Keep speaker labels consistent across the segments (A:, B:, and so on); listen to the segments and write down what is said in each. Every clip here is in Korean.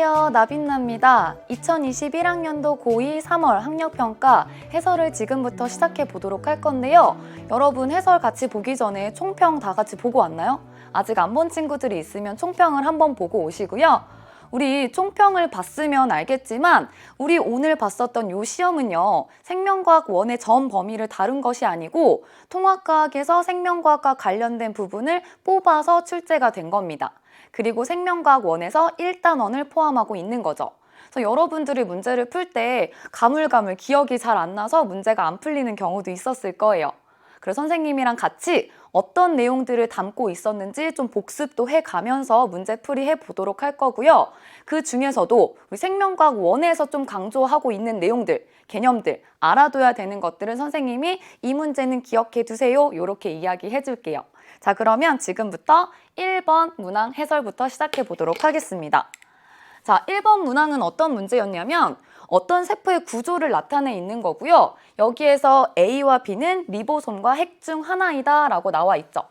A: 안녕하세요. 나빛나입니다. 2021학년도 고2 3월 학력평가 해설을 지금부터 시작해 보도록 할 건데요. 여러분 해설 같이 보기 전에 총평 다 같이 보고 왔나요? 아직 안 본 친구들이 있으면 총평을 한번 보고 오시고요. 우리 총평을 봤으면 알겠지만 우리 오늘 봤었던 요 시험은요. 생명과학 1의 전 범위를 다룬 것이 아니고 통합과학에서 생명과학과 관련된 부분을 뽑아서 출제가 된 겁니다. 그리고 생명과학 1에서 1단원을 포함하고 있는 거죠. 그래서 여러분들이 문제를 풀 때 가물가물 기억이 잘 안 나서 문제가 안 풀리는 경우도 있었을 거예요. 그래서 선생님이랑 같이 어떤 내용들을 담고 있었는지 좀 복습도 해가면서 문제풀이 해보도록 할 거고요. 그 중에서도 우리 생명과학 1에서 좀 강조하고 있는 내용들, 개념들, 알아둬야 되는 것들은 선생님이 이 문제는 기억해 두세요. 이렇게 이야기해 줄게요. 자, 그러면 지금부터 1번 문항 해설부터 시작해 보도록 하겠습니다. 자, 1번 문항은 어떤 문제였냐면 어떤 세포의 구조를 나타내 있는 거고요. 여기에서 A와 B는 리보솜과 핵 중 하나이다 라고 나와 있죠.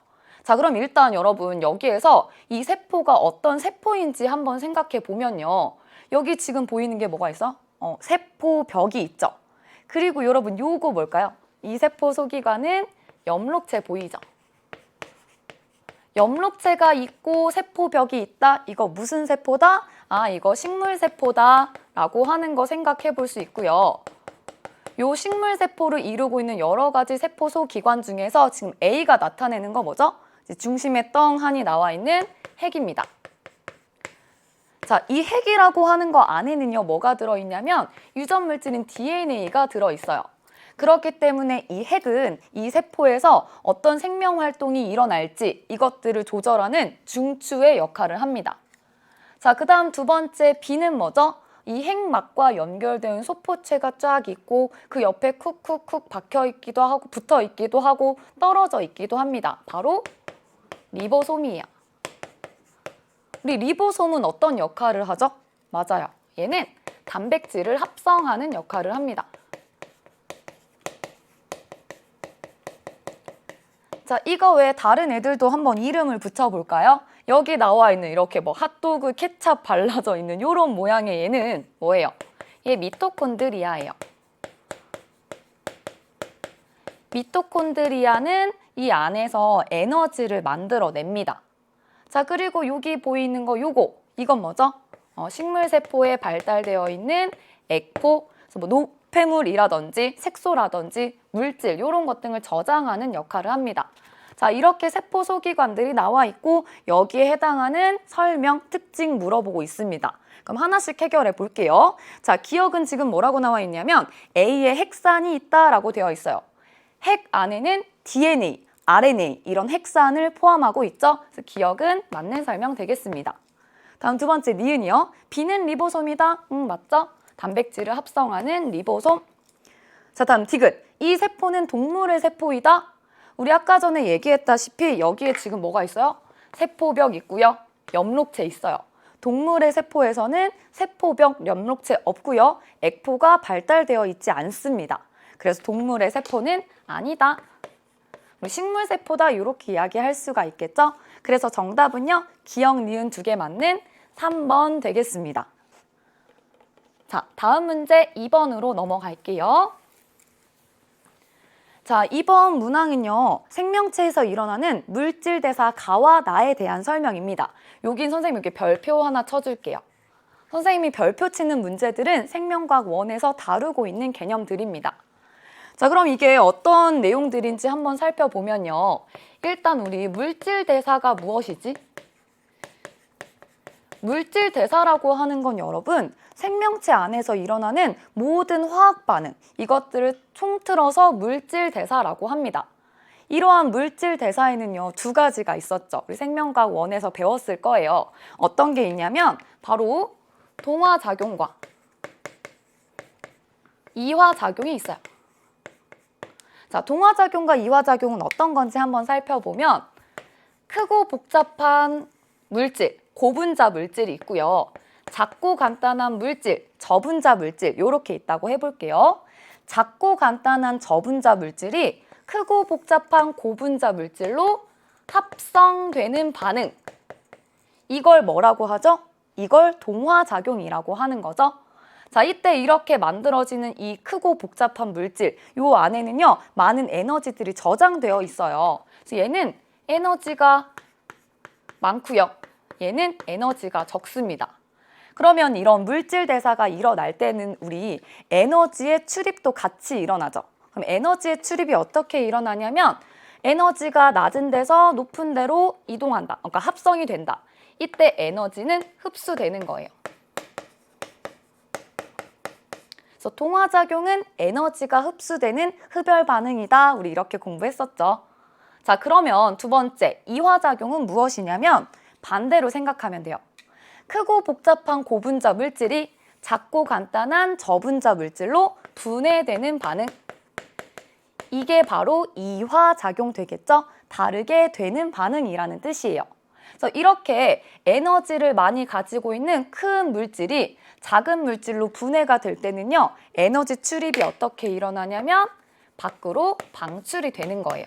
A: 자, 그럼 일단 여러분 여기에서 이 세포가 어떤 세포인지 한번 생각해 보면요. 여기 지금 보이는 게 뭐가 있어? 세포벽이 있죠. 그리고 여러분 요거 뭘까요? 이 세포 소기관은 엽록체 보이죠? 엽록체가 있고 세포벽이 있다. 이거 무슨 세포다? 아, 이거 식물세포다 라고 하는 거 생각해 볼 수 있고요. 요 식물세포를 이루고 있는 여러 가지 세포소 기관 중에서 지금 A가 나타내는 거 뭐죠? 중심에 떵하니 나와 있는 핵입니다. 자, 이 핵이라고 하는 거 안에는요, 뭐가 들어있냐면 유전 물질인 DNA가 들어있어요. 그렇기 때문에 이 핵은 이 세포에서 어떤 생명 활동이 일어날지 이것들을 조절하는 중추의 역할을 합니다. 자, 그 다음 두 번째 B는 뭐죠? 이 핵막과 연결된 소포체가 쫙 있고 그 옆에 쿡쿡쿡 박혀 있기도 하고 붙어 있기도 하고 떨어져 있기도 합니다. 바로 리보솜이에요. 우리 리보솜은 어떤 역할을 하죠? 맞아요. 얘는 단백질을 합성하는 역할을 합니다. 자, 이거 외에 다른 애들도 한번 이름을 붙여볼까요? 여기 나와 있는 이렇게 뭐 핫도그 케찹 발라져 있는 이런 모양의 얘는 뭐예요? 얘 미토콘드리아예요. 미토콘드리아는 이 안에서 에너지를 만들어냅니다. 자, 그리고 여기 보이는 거 이건 뭐죠? 식물세포에 발달되어 있는 액포, 그래서 뭐 노폐물이라든지 색소라든지 물질 이런 것 등을 저장하는 역할을 합니다. 자, 이렇게 세포 소기관들이 나와 있고 여기에 해당하는 설명, 특징 물어보고 있습니다. 그럼 하나씩 해결해 볼게요. 자, 기억은 지금 뭐라고 나와 있냐면 A에 핵산이 있다라고 되어 있어요. 핵 안에는 DNA, RNA 이런 핵산을 포함하고 있죠. 그래서 기억은 맞는 설명 되겠습니다. 다음 두 번째 니은이요. B는 리보솜이다. 맞죠? 단백질을 합성하는 리보솜. 자, 다음 디귿. 이 세포는 동물의 세포이다. 우리 아까 전에 얘기했다시피 여기에 지금 뭐가 있어요? 세포벽 있고요. 엽록체 있어요. 동물의 세포에서는 세포벽, 엽록체 없고요. 액포가 발달되어 있지 않습니다. 그래서 동물의 세포는 아니다. 우리 식물세포다 이렇게 이야기할 수가 있겠죠? 그래서 정답은요. 기억, 니은 두 개 맞는 3번 되겠습니다. 자, 다음 문제 2번으로 넘어갈게요. 자, 이번 문항은요. 생명체에서 일어나는 물질 대사 가와 나에 대한 설명입니다. 여긴 선생님 이렇게 별표 하나 쳐줄게요. 선생님이 별표 치는 문제들은 생명과학 1에서 다루고 있는 개념들입니다. 자, 그럼 이게 어떤 내용들인지 한번 살펴보면요. 일단 우리 물질 대사가 무엇이지? 물질 대사라고 하는 건 여러분 생명체 안에서 일어나는 모든 화학 반응 이것들을 통틀어서 물질 대사라고 합니다. 이러한 물질 대사에는요 두 가지가 있었죠. 우리 생명과학 1에서 배웠을 거예요. 어떤 게 있냐면 바로 동화작용과 이화작용이 있어요. 자, 동화작용과 이화작용은 어떤 건지 한번 살펴보면 크고 복잡한 물질, 고분자 물질이 있고요. 작고 간단한 물질, 저분자 물질 이렇게 있다고 해볼게요. 작고 간단한 저분자 물질이 크고 복잡한 고분자 물질로 합성되는 반응. 이걸 뭐라고 하죠? 이걸 동화작용이라고 하는 거죠. 자, 이때 이렇게 만들어지는 이 크고 복잡한 물질, 요 안에는요, 많은 에너지들이 저장되어 있어요. 그래서 얘는 에너지가 많고요. 얘는 에너지가 적습니다. 그러면 이런 물질 대사가 일어날 때는 우리 에너지의 출입도 같이 일어나죠. 그럼 에너지의 출입이 어떻게 일어나냐면 에너지가 낮은 데서 높은 데로 이동한다. 그러니까 합성이 된다. 이때 에너지는 흡수되는 거예요. 그래서 동화작용은 에너지가 흡수되는 흡열 반응이다. 우리 이렇게 공부했었죠. 자, 그러면 두 번째, 이화작용은 무엇이냐면 반대로 생각하면 돼요. 크고 복잡한 고분자 물질이 작고 간단한 저분자 물질로 분해되는 반응. 이게 바로 이화작용 되겠죠? 다르게 되는 반응이라는 뜻이에요. 그래서 이렇게 에너지를 많이 가지고 있는 큰 물질이 작은 물질로 분해가 될 때는요, 에너지 출입이 어떻게 일어나냐면 밖으로 방출이 되는 거예요.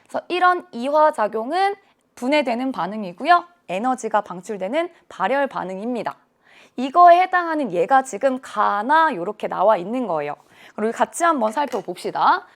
A: 그래서 이런 이화작용은 분해되는 반응이고요. 에너지가 방출되는 발열 반응입니다. 이거에 해당하는 예가 지금 가나 이렇게 나와 있는 거예요. 그리고 같이 한번 살펴봅시다.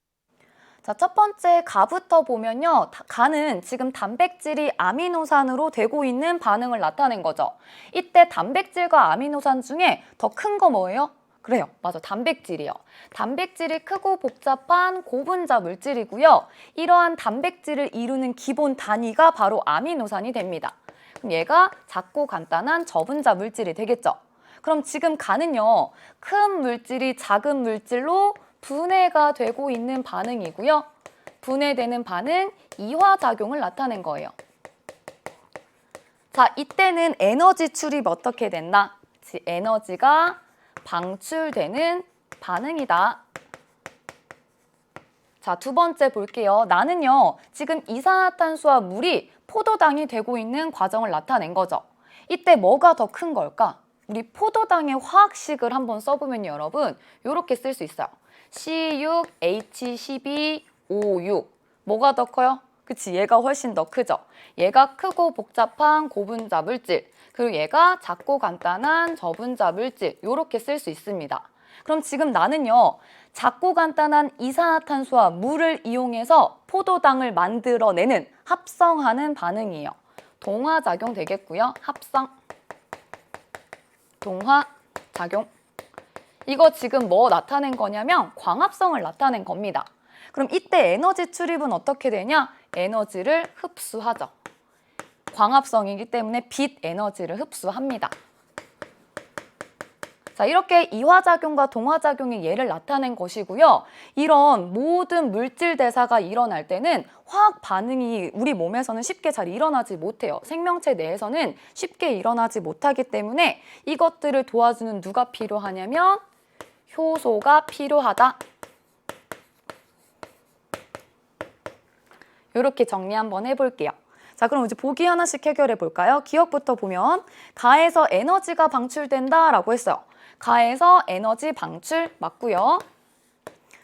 A: 자, 첫 번째 가부터 보면요. 가는 지금 단백질이 아미노산으로 되고 있는 반응을 나타낸 거죠. 이때 단백질과 아미노산 중에 더 큰 거 뭐예요? 그래요. 맞아. 단백질이요. 단백질이 크고 복잡한 고분자 물질이고요. 이러한 단백질을 이루는 기본 단위가 바로 아미노산이 됩니다. 그럼 얘가 작고 간단한 저분자 물질이 되겠죠. 그럼 지금 가는요. 큰 물질이 작은 물질로 분해가 되고 있는 반응이고요. 분해되는 반응, 이화작용을 나타낸 거예요. 자, 이때는 에너지 출입 어떻게 된다? 에너지가 방출되는 반응이다. 자, 두 번째 볼게요. 나는요, 지금 이산화탄소와 물이 포도당이 되고 있는 과정을 나타낸 거죠. 이때 뭐가 더 큰 걸까? 우리 포도당의 화학식을 한번 써보면 여러분, 이렇게 쓸 수 있어요. C6H12O6. 뭐가 더 커요? 그치, 얘가 훨씬 더 크죠. 얘가 크고 복잡한 고분자 물질, 그리고 얘가 작고 간단한 저분자 물질, 이렇게 쓸 수 있습니다. 그럼 지금 나는요, 작고 간단한 이산화탄소와 물을 이용해서 포도당을 만들어내는 합성하는 반응이에요. 동화작용 되겠고요. 합성, 동화작용. 이거 지금 뭐 나타낸 거냐면 광합성을 나타낸 겁니다. 그럼 이때 에너지 출입은 어떻게 되냐? 에너지를 흡수하죠. 광합성이기 때문에 빛 에너지를 흡수합니다. 자, 이렇게 이화작용과 동화작용의 예를 나타낸 것이고요. 이런 모든 물질 대사가 일어날 때는 화학 반응이 우리 몸에서는 쉽게 잘 일어나지 못해요. 생명체 내에서는 쉽게 일어나지 못하기 때문에 이것들을 도와주는 누가 필요하냐면 효소가 필요하다. 이렇게 정리 한번 해볼게요. 자, 그럼 이제 보기 하나씩 해결해 볼까요? 기억부터 보면 가에서 에너지가 방출된다라고 했어요. 가에서 에너지 방출 맞고요.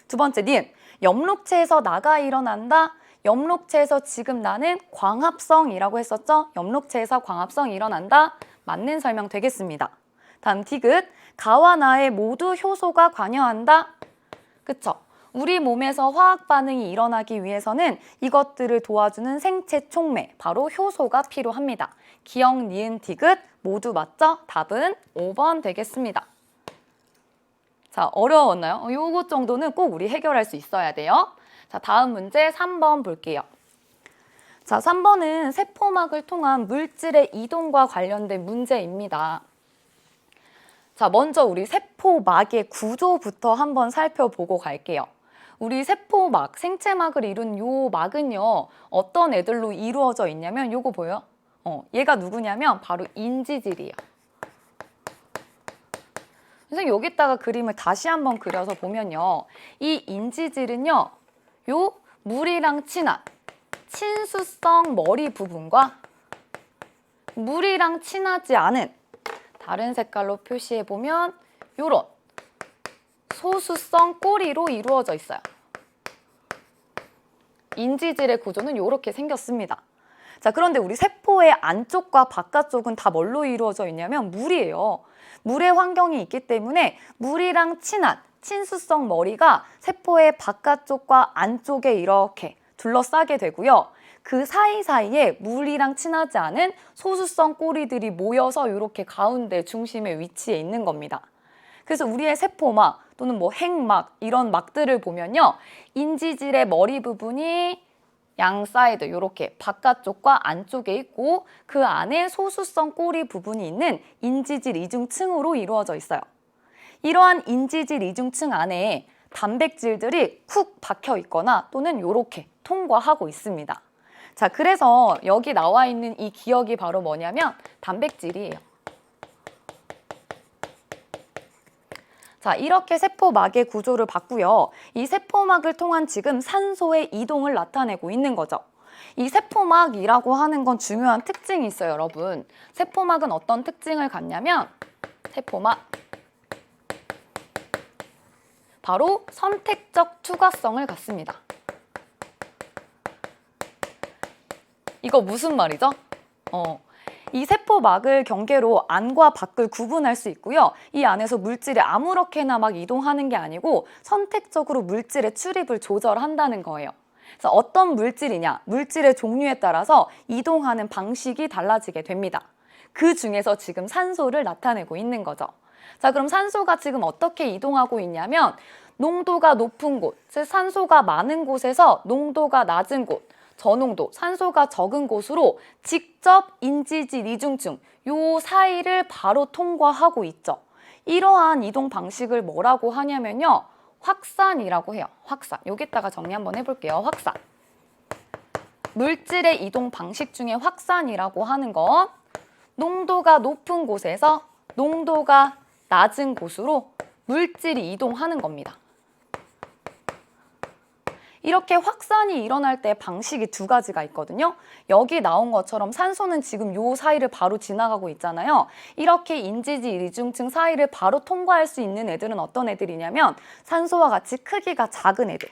A: 두 번째, 니은 엽록체에서 나가 일어난다. 엽록체에서 지금 나는 광합성이라고 했었죠? 엽록체에서 광합성이 일어난다. 맞는 설명 되겠습니다. 다음 디귿 가와 나에 모두 효소가 관여한다. 그쵸? 우리 몸에서 화학 반응이 일어나기 위해서는 이것들을 도와주는 생체 촉매, 바로 효소가 필요합니다. 기억, 니은, 디귿 모두 맞죠? 답은 5번 되겠습니다. 자, 어려웠나요? 요것 정도는 꼭 우리 해결할 수 있어야 돼요. 자, 다음 문제 3번 볼게요. 자, 3번은 세포막을 통한 물질의 이동과 관련된 문제입니다. 자, 먼저 우리 세포막의 구조부터 한번 살펴보고 갈게요. 우리 세포막, 생체막을 이룬 요 막은요, 어떤 애들로 이루어져 있냐면 요거 보여요? 얘가 누구냐면 바로 인지질이에요. 그래서 여기다가 그림을 다시 한번 그려서 보면요. 이 인지질은요, 요 물이랑 친한 친수성 머리 부분과 물이랑 친하지 않은 다른 색깔로 표시해보면 요런 소수성 꼬리로 이루어져 있어요. 인지질의 구조는 이렇게 생겼습니다. 자, 그런데 우리 세포의 안쪽과 바깥쪽은 다 뭘로 이루어져 있냐면 물이에요. 물의 환경이 있기 때문에 물이랑 친한 친수성 머리가 세포의 바깥쪽과 안쪽에 이렇게 둘러싸게 되고요. 그 사이사이에 물이랑 친하지 않은 소수성 꼬리들이 모여서 이렇게 가운데 중심에 위치해 있는 겁니다. 그래서 우리의 세포막 또는 뭐 핵막 이런 막들을 보면요. 인지질의 머리 부분이 양 사이드 이렇게 바깥쪽과 안쪽에 있고 그 안에 소수성 꼬리 부분이 있는 인지질 이중층으로 이루어져 있어요. 이러한 인지질 이중층 안에 단백질들이 쿡 박혀 있거나 또는 이렇게 통과하고 있습니다. 자, 그래서 여기 나와 있는 이 기억이 바로 뭐냐면 단백질이에요. 자, 이렇게 세포막의 구조를 봤고요. 이 세포막을 통한 지금 산소의 이동을 나타내고 있는 거죠. 이 세포막이라고 하는 건 중요한 특징이 있어요, 여러분. 세포막은 어떤 특징을 갖냐면 세포막 바로 선택적 투과성을 갖습니다. 이거 무슨 말이죠? 이 세포막을 경계로 안과 밖을 구분할 수 있고요. 이 안에서 물질이 아무렇게나 막 이동하는 게 아니고 선택적으로 물질의 출입을 조절한다는 거예요. 그래서 어떤 물질이냐, 물질의 종류에 따라서 이동하는 방식이 달라지게 됩니다. 그 중에서 지금 산소를 나타내고 있는 거죠. 자, 그럼 산소가 지금 어떻게 이동하고 있냐면 농도가 높은 곳, 즉 산소가 많은 곳에서 농도가 낮은 곳, 저농도, 산소가 적은 곳으로 직접 인지질 이중층, 요 사이를 바로 통과하고 있죠. 이러한 이동 방식을 뭐라고 하냐면요. 확산이라고 해요. 확산. 여기다가 정리 한번 해볼게요. 확산. 물질의 이동 방식 중에 확산이라고 하는 건 농도가 높은 곳에서 농도가 낮은 곳으로 물질이 이동하는 겁니다. 이렇게 확산이 일어날 때 방식이 두 가지가 있거든요. 여기 나온 것처럼 산소는 지금 요 사이를 바로 지나가고 있잖아요. 이렇게 인지질 이중층 사이를 바로 통과할 수 있는 애들은 어떤 애들이냐면 산소와 같이 크기가 작은 애들.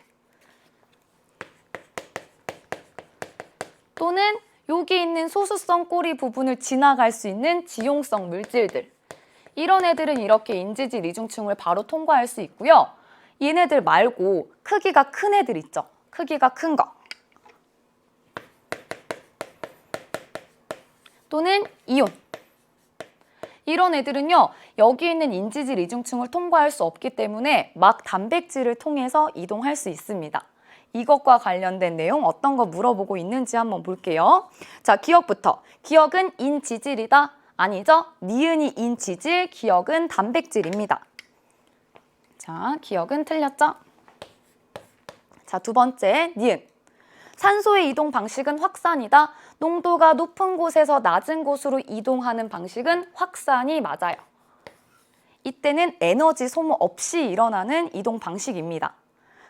A: 또는 여기 있는 소수성 꼬리 부분을 지나갈 수 있는 지용성 물질들. 이런 애들은 이렇게 인지질 이중층을 바로 통과할 수 있고요. 얘네들 말고 크기가 큰 애들 있죠. 크기가 큰 거. 또는 이온. 이런 애들은요. 여기 있는 인지질 이중층을 통과할 수 없기 때문에 막 단백질을 통해서 이동할 수 있습니다. 이것과 관련된 내용 어떤 거 물어보고 있는지 한번 볼게요. 자, 기억부터. 기억은 인지질이다. 아니죠? 니은이 인지질, 기억은 단백질입니다. 자, 기억은 틀렸죠? 자, 두 번째, 니은. 산소의 이동 방식은 확산이다. 농도가 높은 곳에서 낮은 곳으로 이동하는 방식은 확산이 맞아요. 이때는 에너지 소모 없이 일어나는 이동 방식입니다.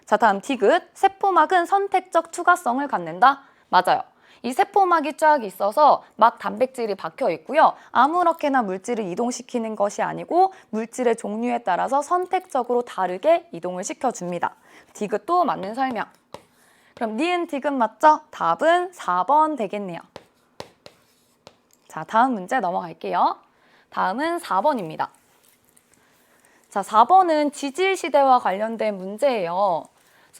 A: 자, 다음 디귿. 세포막은 선택적 투과성을 갖는다. 맞아요. 이 세포막이 쫙 있어서 막 단백질이 박혀 있고요. 아무렇게나 물질을 이동시키는 것이 아니고 물질의 종류에 따라서 선택적으로 다르게 이동을 시켜줍니다. 디귿도 맞는 설명. 그럼 니은 디귿 맞죠? 답은 4번 되겠네요. 자, 다음 문제 넘어갈게요. 다음은 4번입니다. 자, 4번은 지질시대와 관련된 문제예요.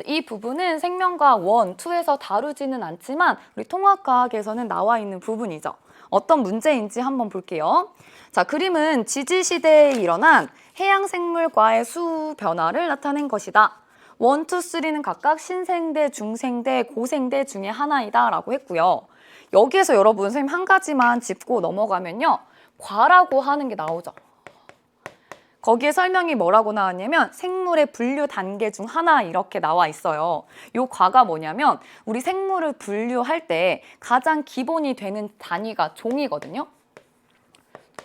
A: 이 부분은 생명과학 1, 2에서 다루지는 않지만 우리 통합과학에서는 나와 있는 부분이죠. 어떤 문제인지 한번 볼게요. 자, 그림은 지질시대에 일어난 해양생물과의 수 변화를 나타낸 것이다. 1, 2, 3는 각각 신생대, 중생대, 고생대 중에 하나이다 라고 했고요. 여기에서 여러분 선생님 한 가지만 짚고 넘어가면요. 과라고 하는 게 나오죠. 거기에 설명이 뭐라고 나왔냐면 생물의 분류 단계 중 하나 이렇게 나와 있어요. 요 과가 뭐냐면 우리 생물을 분류할 때 가장 기본이 되는 단위가 종이거든요.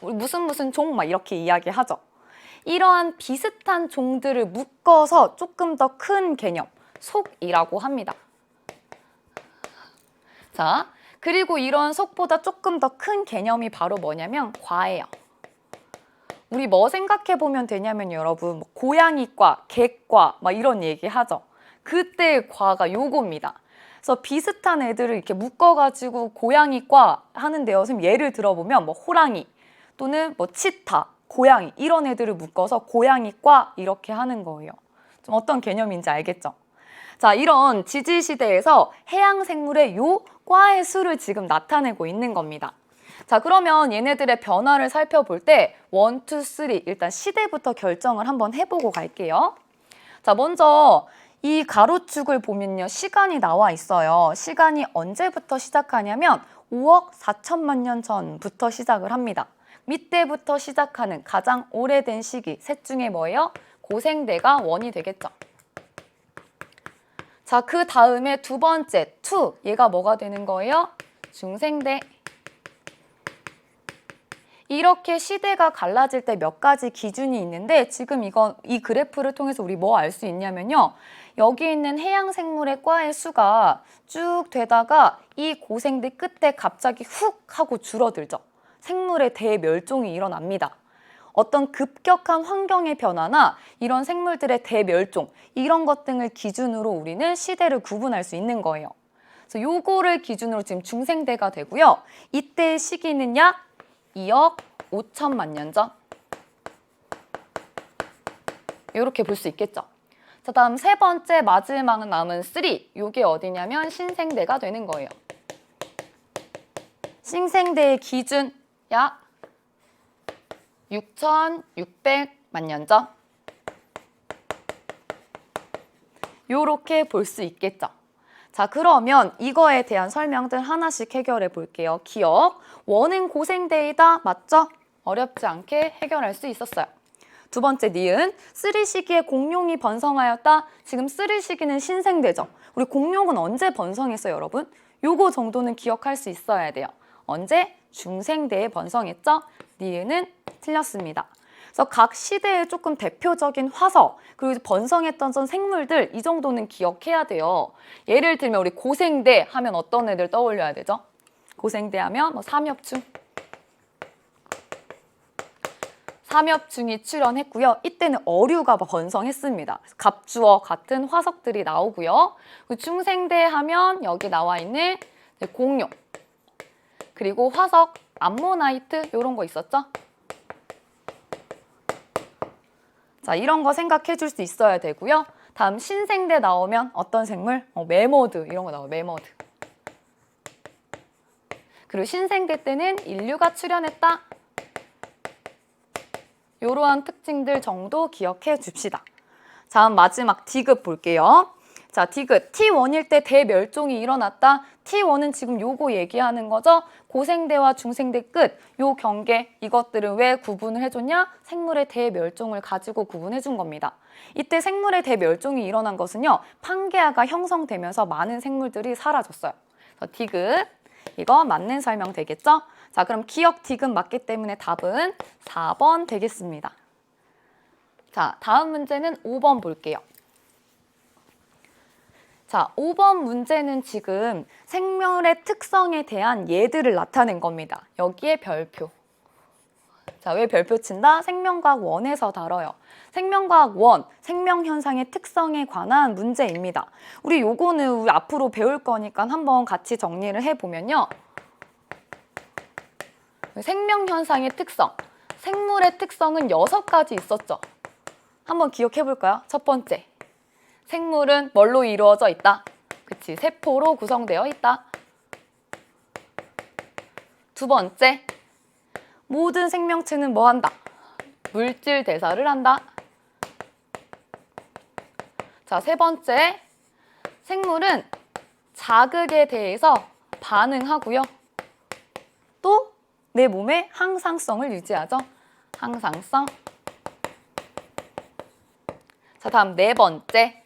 A: 우리 무슨 종 막 이렇게 이야기하죠. 이러한 비슷한 종들을 묶어서 조금 더 큰 개념, 속이라고 합니다. 자, 그리고 이런 속보다 조금 더 큰 개념이 바로 뭐냐면 과예요. 우리 뭐 생각해보면 되냐면 여러분 뭐 고양이과, 개과 막 이런 얘기 하죠. 그때 과가 요겁니다. 그래서 비슷한 애들을 이렇게 묶어가지고 고양이과 하는데요. 선생님 예를 들어보면 뭐 호랑이 또는 뭐 치타, 고양이 이런 애들을 묶어서 고양이과 이렇게 하는 거예요. 좀 어떤 개념인지 알겠죠? 자, 이런 지질시대에서 해양생물의 요 과의 수를 지금 나타내고 있는 겁니다. 자, 그러면 얘네들의 변화를 살펴볼 때 1, 2, 3 일단 시대부터 결정을 한번 해보고 갈게요. 자, 먼저 이 가로축을 보면요. 시간이 나와 있어요. 시간이 언제부터 시작하냐면 5억 4천만 년 전부터 시작을 합니다. 밑때부터 시작하는 가장 오래된 시기, 셋 중에 뭐예요? 고생대가 1이 되겠죠. 자, 그 다음에 두 번째, 2, 얘가 뭐가 되는 거예요? 중생대. 이렇게 시대가 갈라질 때 몇 가지 기준이 있는데 지금 이 그래프를 통해서 우리 뭐 알 수 있냐면요. 여기 있는 해양생물의 과의 수가 쭉 되다가 이 고생대 끝에 갑자기 훅 하고 줄어들죠. 생물의 대멸종이 일어납니다. 어떤 급격한 환경의 변화나 이런 생물들의 대멸종 이런 것 등을 기준으로 우리는 시대를 구분할 수 있는 거예요. 그래서 요거를 기준으로 지금 중생대가 되고요. 이때의 시기는 약 2억 5천만 년 전. 이렇게 볼 수 있겠죠. 자, 다음 세 번째 마지막 남은 3. 요게 어디냐면 신생대가 되는 거예요. 신생대의 기준 약 6,600만 년 전. 요렇게 볼 수 있겠죠. 자, 그러면 이거에 대한 설명들 하나씩 해결해 볼게요. 기억, 1은 고생대이다. 맞죠? 어렵지 않게 해결할 수 있었어요. 두 번째 니은, 3 시기에 공룡이 번성하였다. 지금 3 시기는 신생대죠. 우리 공룡은 언제 번성했어요, 여러분? 요거 정도는 기억할 수 있어야 돼요. 언제? 중생대에 번성했죠? 니은은 틀렸습니다. 그래서 각 시대의 조금 대표적인 화석, 그리고 번성했던 전 생물들 이 정도는 기억해야 돼요. 예를 들면 우리 고생대 하면 어떤 애들 떠올려야 되죠? 고생대 하면 뭐 삼엽충. 삼엽충이 출현했고요. 이때는 어류가 번성했습니다. 갑주어 같은 화석들이 나오고요. 중생대 하면 여기 나와 있는 공룡, 그리고 화석, 암모나이트 이런 거 있었죠? 자, 이런 거 생각해 줄 수 있어야 되고요. 다음 신생대 나오면 어떤 생물? 매머드 이런 거 나와요. 매머드. 그리고 신생대 때는 인류가 출현했다. 이러한 특징들 정도 기억해 줍시다. 다음 마지막 D급 볼게요. 자, D급 T1일 때 대멸종이 일어났다. T1은 지금 요거 얘기하는 거죠. 고생대와 중생대 끝, 요 경계 이것들은 왜 구분을 해줬냐? 생물의 대멸종을 가지고 구분해 준 겁니다. 이때 생물의 대멸종이 일어난 것은요. 판게아가 형성되면서 많은 생물들이 사라졌어요. 그래서 D급, 이거 맞는 설명 되겠죠? 자, 그럼 기억 D급 맞기 때문에 답은 4번 되겠습니다. 자, 다음 문제는 5번 볼게요. 자, 5번 문제는 지금 생물의 특성에 대한 예들을 나타낸 겁니다. 여기에 별표. 자, 왜 별표 친다? 생명과학 1에서 다뤄요. 생명과학 1, 생명현상의 특성에 관한 문제입니다. 우리 요거는 우리 앞으로 배울 거니까 한번 같이 정리를 해보면요. 생명현상의 특성, 생물의 특성은 6가지 있었죠. 한번 기억해 볼까요? 첫 번째, 생물은 뭘로 이루어져 있다? 그치, 세포로 구성되어 있다. 두 번째, 모든 생명체는 뭐 한다? 물질 대사를 한다. 자, 세 번째, 생물은 자극에 대해서 반응하고요. 또 내 몸의 항상성을 유지하죠. 항상성. 자, 다음 네 번째.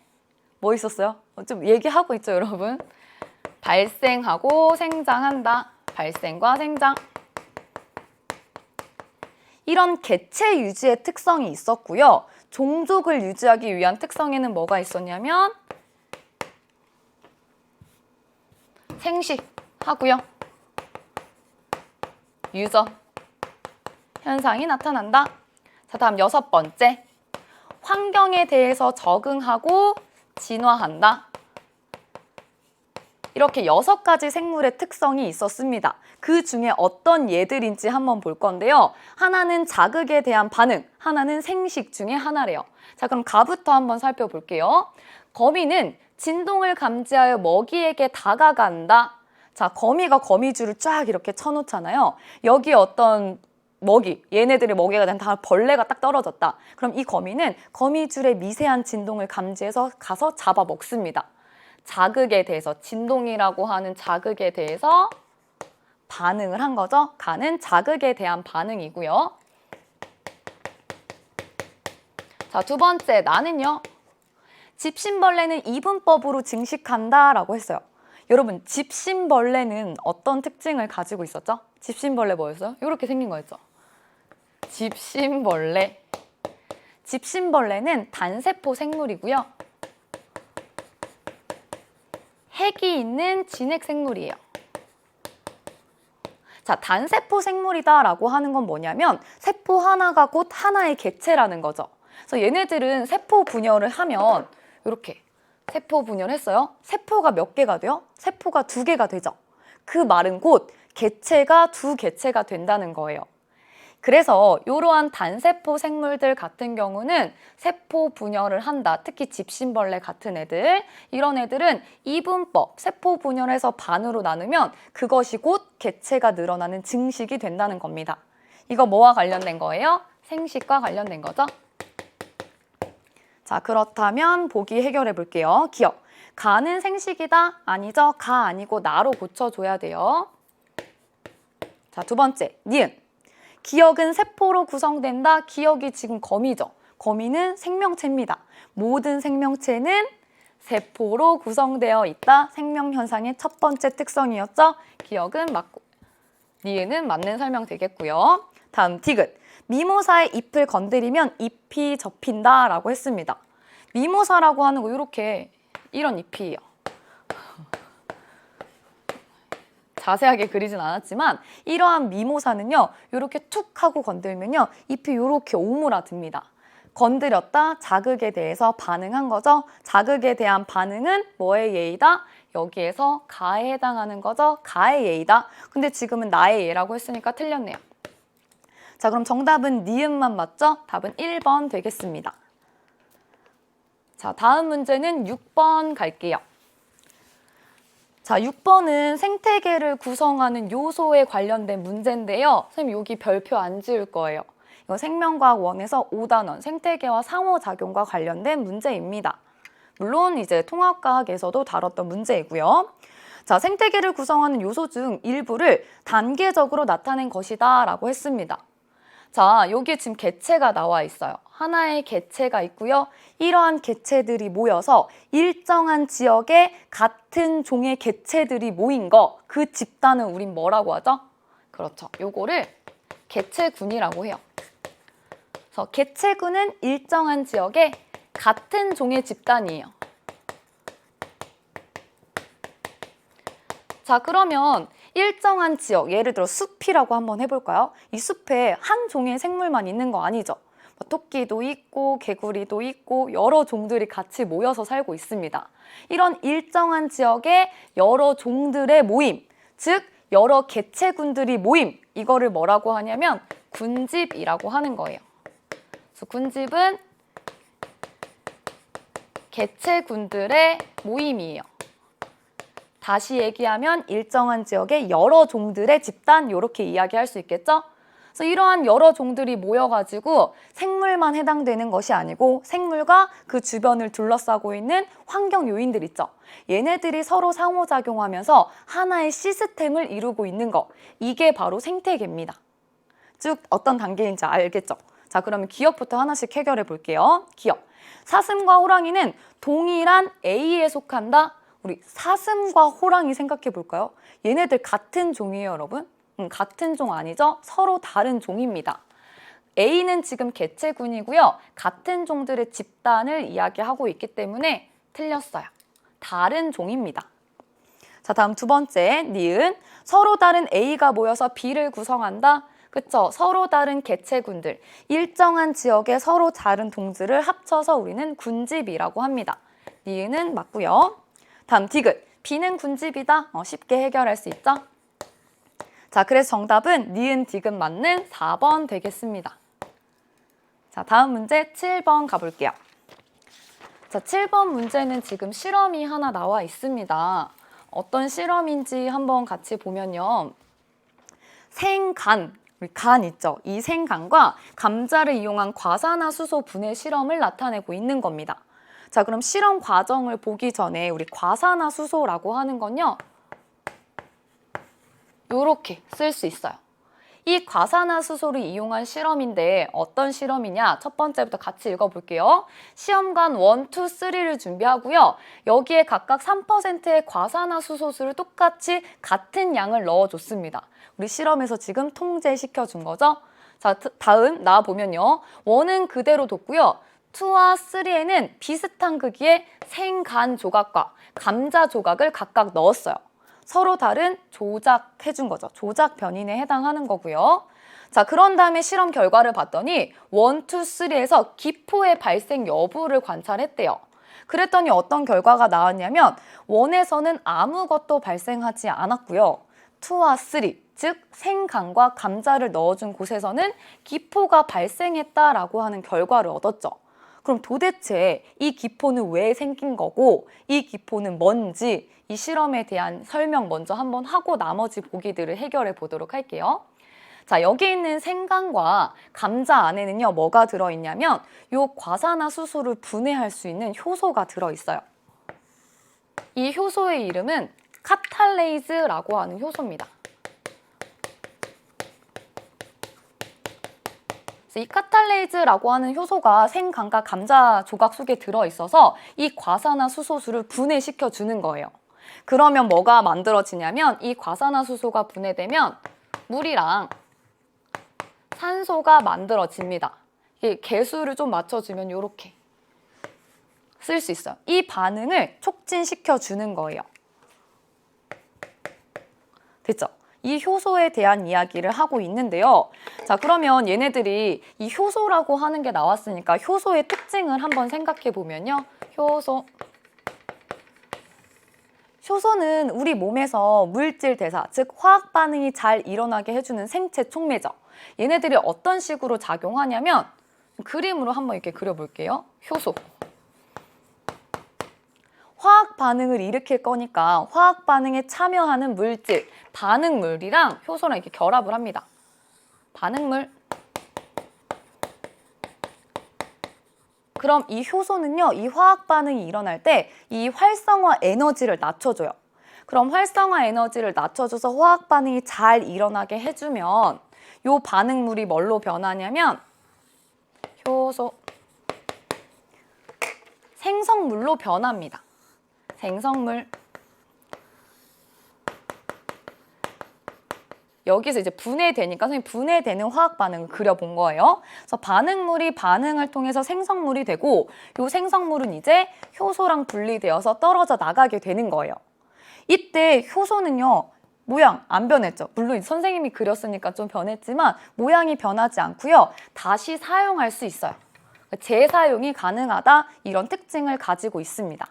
A: 뭐 있었어요? 좀 얘기하고 있죠, 여러분? 발생하고 생장한다. 발생과 생장. 이런 개체 유지의 특성이 있었고요. 종족을 유지하기 위한 특성에는 뭐가 있었냐면 생식하고요. 유전 현상이 나타난다. 자, 다음 6번째. 환경에 대해서 적응하고 진화한다. 이렇게 6가지 생물의 특성이 있었습니다. 그 중에 어떤 얘들인지 한번 볼 건데요. 하나는 자극에 대한 반응, 하나는 생식 중에 하나래요. 자, 그럼 가부터 한번 살펴볼게요. 거미는 진동을 감지하여 먹이에게 다가간다. 자, 거미가 거미줄을 쫙 이렇게 쳐놓잖아요. 여기에 어떤 먹이, 얘네들의 먹이가 된 다 벌레가 딱 떨어졌다. 그럼 이 거미는 거미줄의 미세한 진동을 감지해서 가서 잡아 먹습니다. 자극에 대해서, 진동이라고 하는 자극에 대해서 반응을 한 거죠. 가는 자극에 대한 반응이고요. 자, 두 번째, 나는요. 집신벌레는 이분법으로 증식한다 라고 했어요. 여러분, 집신벌레는 어떤 특징을 가지고 있었죠? 집신벌레 뭐였어요? 이렇게 생긴 거였죠. 집신벌레. 집신벌레는 단세포 생물이고요. 핵이 있는 진핵 생물이에요. 자, 단세포 생물이다라고 하는 건 뭐냐면 세포 하나가 곧 하나의 개체라는 거죠. 그래서 얘네들은 세포 분열을 하면 이렇게 세포 분열했어요. 세포가 몇 개가 돼요? 세포가 2개가 되죠. 그 말은 곧 개체가 2개체가 된다는 거예요. 그래서 이러한 단세포 생물들 같은 경우는 세포 분열을 한다. 특히 집신벌레 같은 애들, 이런 애들은 이분법, 세포 분열해서 반으로 나누면 그것이 곧 개체가 늘어나는 증식이 된다는 겁니다. 이거 뭐와 관련된 거예요? 생식과 관련된 거죠. 자, 그렇다면 보기 해결해 볼게요. 기억. 가는 생식이다? 아니죠. 가 아니고 나로 고쳐줘야 돼요. 자, 두 번째, 니은. 기억은 세포로 구성된다. 기억이 지금 거미죠. 거미는 생명체입니다. 모든 생명체는 세포로 구성되어 있다. 생명현상의 첫 번째 특성이었죠. 기억은 맞고, 니은은 맞는 설명 되겠고요. 다음 디귿. 미모사의 잎을 건드리면 잎이 접힌다 라고 했습니다. 미모사라고 하는 거 이렇게 이런 잎이에요. 자세하게 그리진 않았지만 이러한 미모사는요. 이렇게 툭 하고 건들면요. 잎이 이렇게 오므라듭니다. 건드렸다. 자극에 대해서 반응한 거죠. 자극에 대한 반응은 뭐의 예이다? 여기에서 가에 해당하는 거죠. 가의 예이다. 근데 지금은 나의 예라고 했으니까 틀렸네요. 자, 그럼 정답은 니은만 맞죠? 답은 1번 되겠습니다. 자, 다음 문제는 6번 갈게요. 자, 6번은 생태계를 구성하는 요소에 관련된 문제인데요. 선생님 여기 별표 안 지을 거예요. 이거 생명과학 1에서 5단원 생태계와 상호작용과 관련된 문제입니다. 물론 이제 통합과학에서도 다뤘던 문제이고요. 자, 생태계를 구성하는 요소 중 일부를 단계적으로 나타낸 것이다 라고 했습니다. 자, 여기에 지금 개체가 나와 있어요. 하나의 개체가 있고요. 이러한 개체들이 모여서 일정한 지역에 같은 종의 개체들이 모인 거, 그 집단은 우린 뭐라고 하죠? 그렇죠. 요거를 개체군이라고 해요. 그래서 개체군은 일정한 지역에 같은 종의 집단이에요. 자, 그러면 일정한 지역, 예를 들어 숲이라고 한번 해볼까요? 이 숲에 한 종의 생물만 있는 거 아니죠? 토끼도 있고 개구리도 있고 여러 종들이 같이 모여서 살고 있습니다. 이런 일정한 지역에 여러 종들의 모임, 즉 여러 개체군들이 모임, 이거를 뭐라고 하냐면 군집이라고 하는 거예요. 그래서 군집은 개체군들의 모임이에요. 다시 얘기하면 일정한 지역의 여러 종들의 집단, 이렇게 이야기할 수 있겠죠? 그래서 이러한 여러 종들이 모여가지고 생물만 해당되는 것이 아니고 생물과 그 주변을 둘러싸고 있는 환경 요인들 있죠. 얘네들이 서로 상호작용하면서 하나의 시스템을 이루고 있는 거, 이게 바로 생태계입니다. 즉 어떤 단계인지 알겠죠? 자, 그러면 기억부터 하나씩 해결해 볼게요. 기억. 사슴과 호랑이는 동일한 A에 속한다. 우리 사슴과 호랑이 생각해 볼까요? 얘네들 같은 종이에요, 여러분? 같은 종 아니죠? 서로 다른 종입니다. A는 지금 개체군이고요. 같은 종들의 집단을 이야기하고 있기 때문에 틀렸어요. 다른 종입니다. 자, 다음 두 번째, 니은. 서로 다른 A가 모여서 B를 구성한다. 그쵸? 서로 다른 개체군들. 일정한 지역에 서로 다른 동들을 합쳐서 우리는 군집이라고 합니다. 니은은 맞고요. 다음 디귿. B는 군집이다. 쉽게 해결할 수 있죠? 자, 그래서 정답은 니은 디귿 맞는 4번 되겠습니다. 자, 다음 문제 7번 가볼게요. 자, 7번 문제는 지금 실험이 하나 나와 있습니다. 어떤 실험인지 한번 같이 보면요. 생간, 우리 간 있죠? 이 생간과 감자를 이용한 과산화수소 분해 실험을 나타내고 있는 겁니다. 자, 그럼 실험 과정을 보기 전에 우리 과산화수소라고 하는 건요. 이렇게 쓸 수 있어요. 이 과산화수소를 이용한 실험인데 어떤 실험이냐? 첫 번째부터 같이 읽어볼게요. 시험관 1, 2, 3를 준비하고요. 여기에 각각 3%의 과산화수소수를 똑같이 같은 양을 넣어줬습니다. 우리 실험에서 지금 통제시켜준 거죠. 자, 다음 나와보면요. 1은 그대로 뒀고요. 2와 3에는 비슷한 크기의 생간 조각과 감자 조각을 각각 넣었어요. 서로 다른 조작해준 거죠. 조작 변인에 해당하는 거고요. 자, 그런 다음에 실험 결과를 봤더니 1, 2, 3에서 기포의 발생 여부를 관찰했대요. 그랬더니 어떤 결과가 나왔냐면 1에서는 아무것도 발생하지 않았고요. 2와 3, 즉 생간과 감자를 넣어준 곳에서는 기포가 발생했다라고 하는 결과를 얻었죠. 그럼 도대체 이 기포는 왜 생긴 거고 이 기포는 뭔지 이 실험에 대한 설명 먼저 한번 하고 나머지 보기들을 해결해 보도록 할게요. 자, 여기 있는 생강과 감자 안에는요, 뭐가 들어있냐면 요 과산화수소를 분해할 수 있는 효소가 들어있어요. 이 효소의 이름은 카탈레이즈라고 하는 효소입니다. 이 카탈레이즈라고 하는 효소가 생강과 감자 조각 속에 들어있어서 이 과산화수소수를 분해시켜 주는 거예요. 그러면 뭐가 만들어지냐면 이 과산화수소가 분해되면 물이랑 산소가 만들어집니다. 이 개수를 좀 맞춰주면 이렇게 쓸 수 있어요. 이 반응을 촉진시켜 주는 거예요. 됐죠? 이 효소에 대한 이야기를 하고 있는데요. 자, 그러면 얘네들이 이 효소라고 하는 게 나왔으니까 효소의 특징을 한번 생각해 보면요. 효소는 우리 몸에서 물질 대사, 즉 화학 반응이 잘 일어나게 해주는 생체 촉매죠. 얘네들이 어떤 식으로 작용하냐면 그림으로 한번 이렇게 그려볼게요. 효소. 화학 반응을 일으킬 거니까 화학 반응에 참여하는 물질, 반응물이랑 효소랑 이렇게 결합을 합니다. 반응물. 그럼 이 효소는요, 이 화학 반응이 일어날 때 이 활성화 에너지를 낮춰줘요. 그럼 활성화 에너지를 낮춰줘서 화학 반응이 잘 일어나게 해주면 이 반응물이 뭘로 변하냐면 효소, 생성물로 변합니다. 생성물. 여기서 이제 분해되니까 선생님 분해되는 화학 반응을 그려본 거예요. 그래서 반응물이 반응을 통해서 생성물이 되고 이 생성물은 이제 효소랑 분리되어서 떨어져 나가게 되는 거예요. 이때 효소는요. 모양 안 변했죠. 물론 선생님이 그렸으니까 좀 변했지만 모양이 변하지 않고요. 다시 사용할 수 있어요. 재사용이 가능하다 이런 특징을 가지고 있습니다.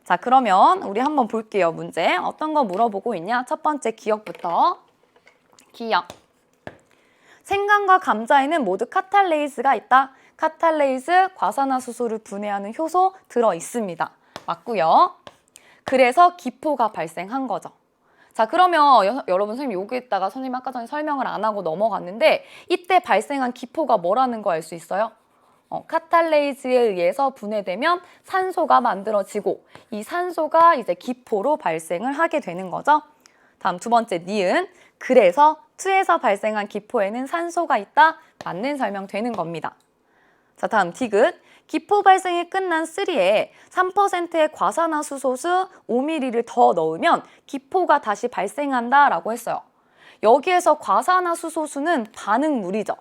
A: 자, 그러면 우리 한번 볼게요. 문제 어떤 거 물어보고 있냐? 첫 번째 기억부터. 기억. 생강과 감자에는 모두 카탈레이즈가 있다. 카탈레이즈, 과산화수소를 분해하는 효소 들어있습니다. 맞고요. 그래서 기포가 발생한 거죠. 자, 그러면 여러분 선생님 여기에다가 선생님 아까 전에 설명을 안 하고 넘어갔는데 이때 발생한 기포가 뭐라는 거 알 수 있어요? 카탈레이즈에 의해서 분해되면 산소가 만들어지고 이 산소가 이제 기포로 발생을 하게 되는 거죠. 다음 두 번째 니은. 그래서 2에서 발생한 기포에는 산소가 있다. 맞는 설명 되는 겁니다. 자, 다음 디귿. 기포 발생이 끝난 3에 3%의 과산화수소수 5ml를 더 넣으면 기포가 다시 발생한다라고 했어요. 여기에서 과산화수소수는 반응물이죠.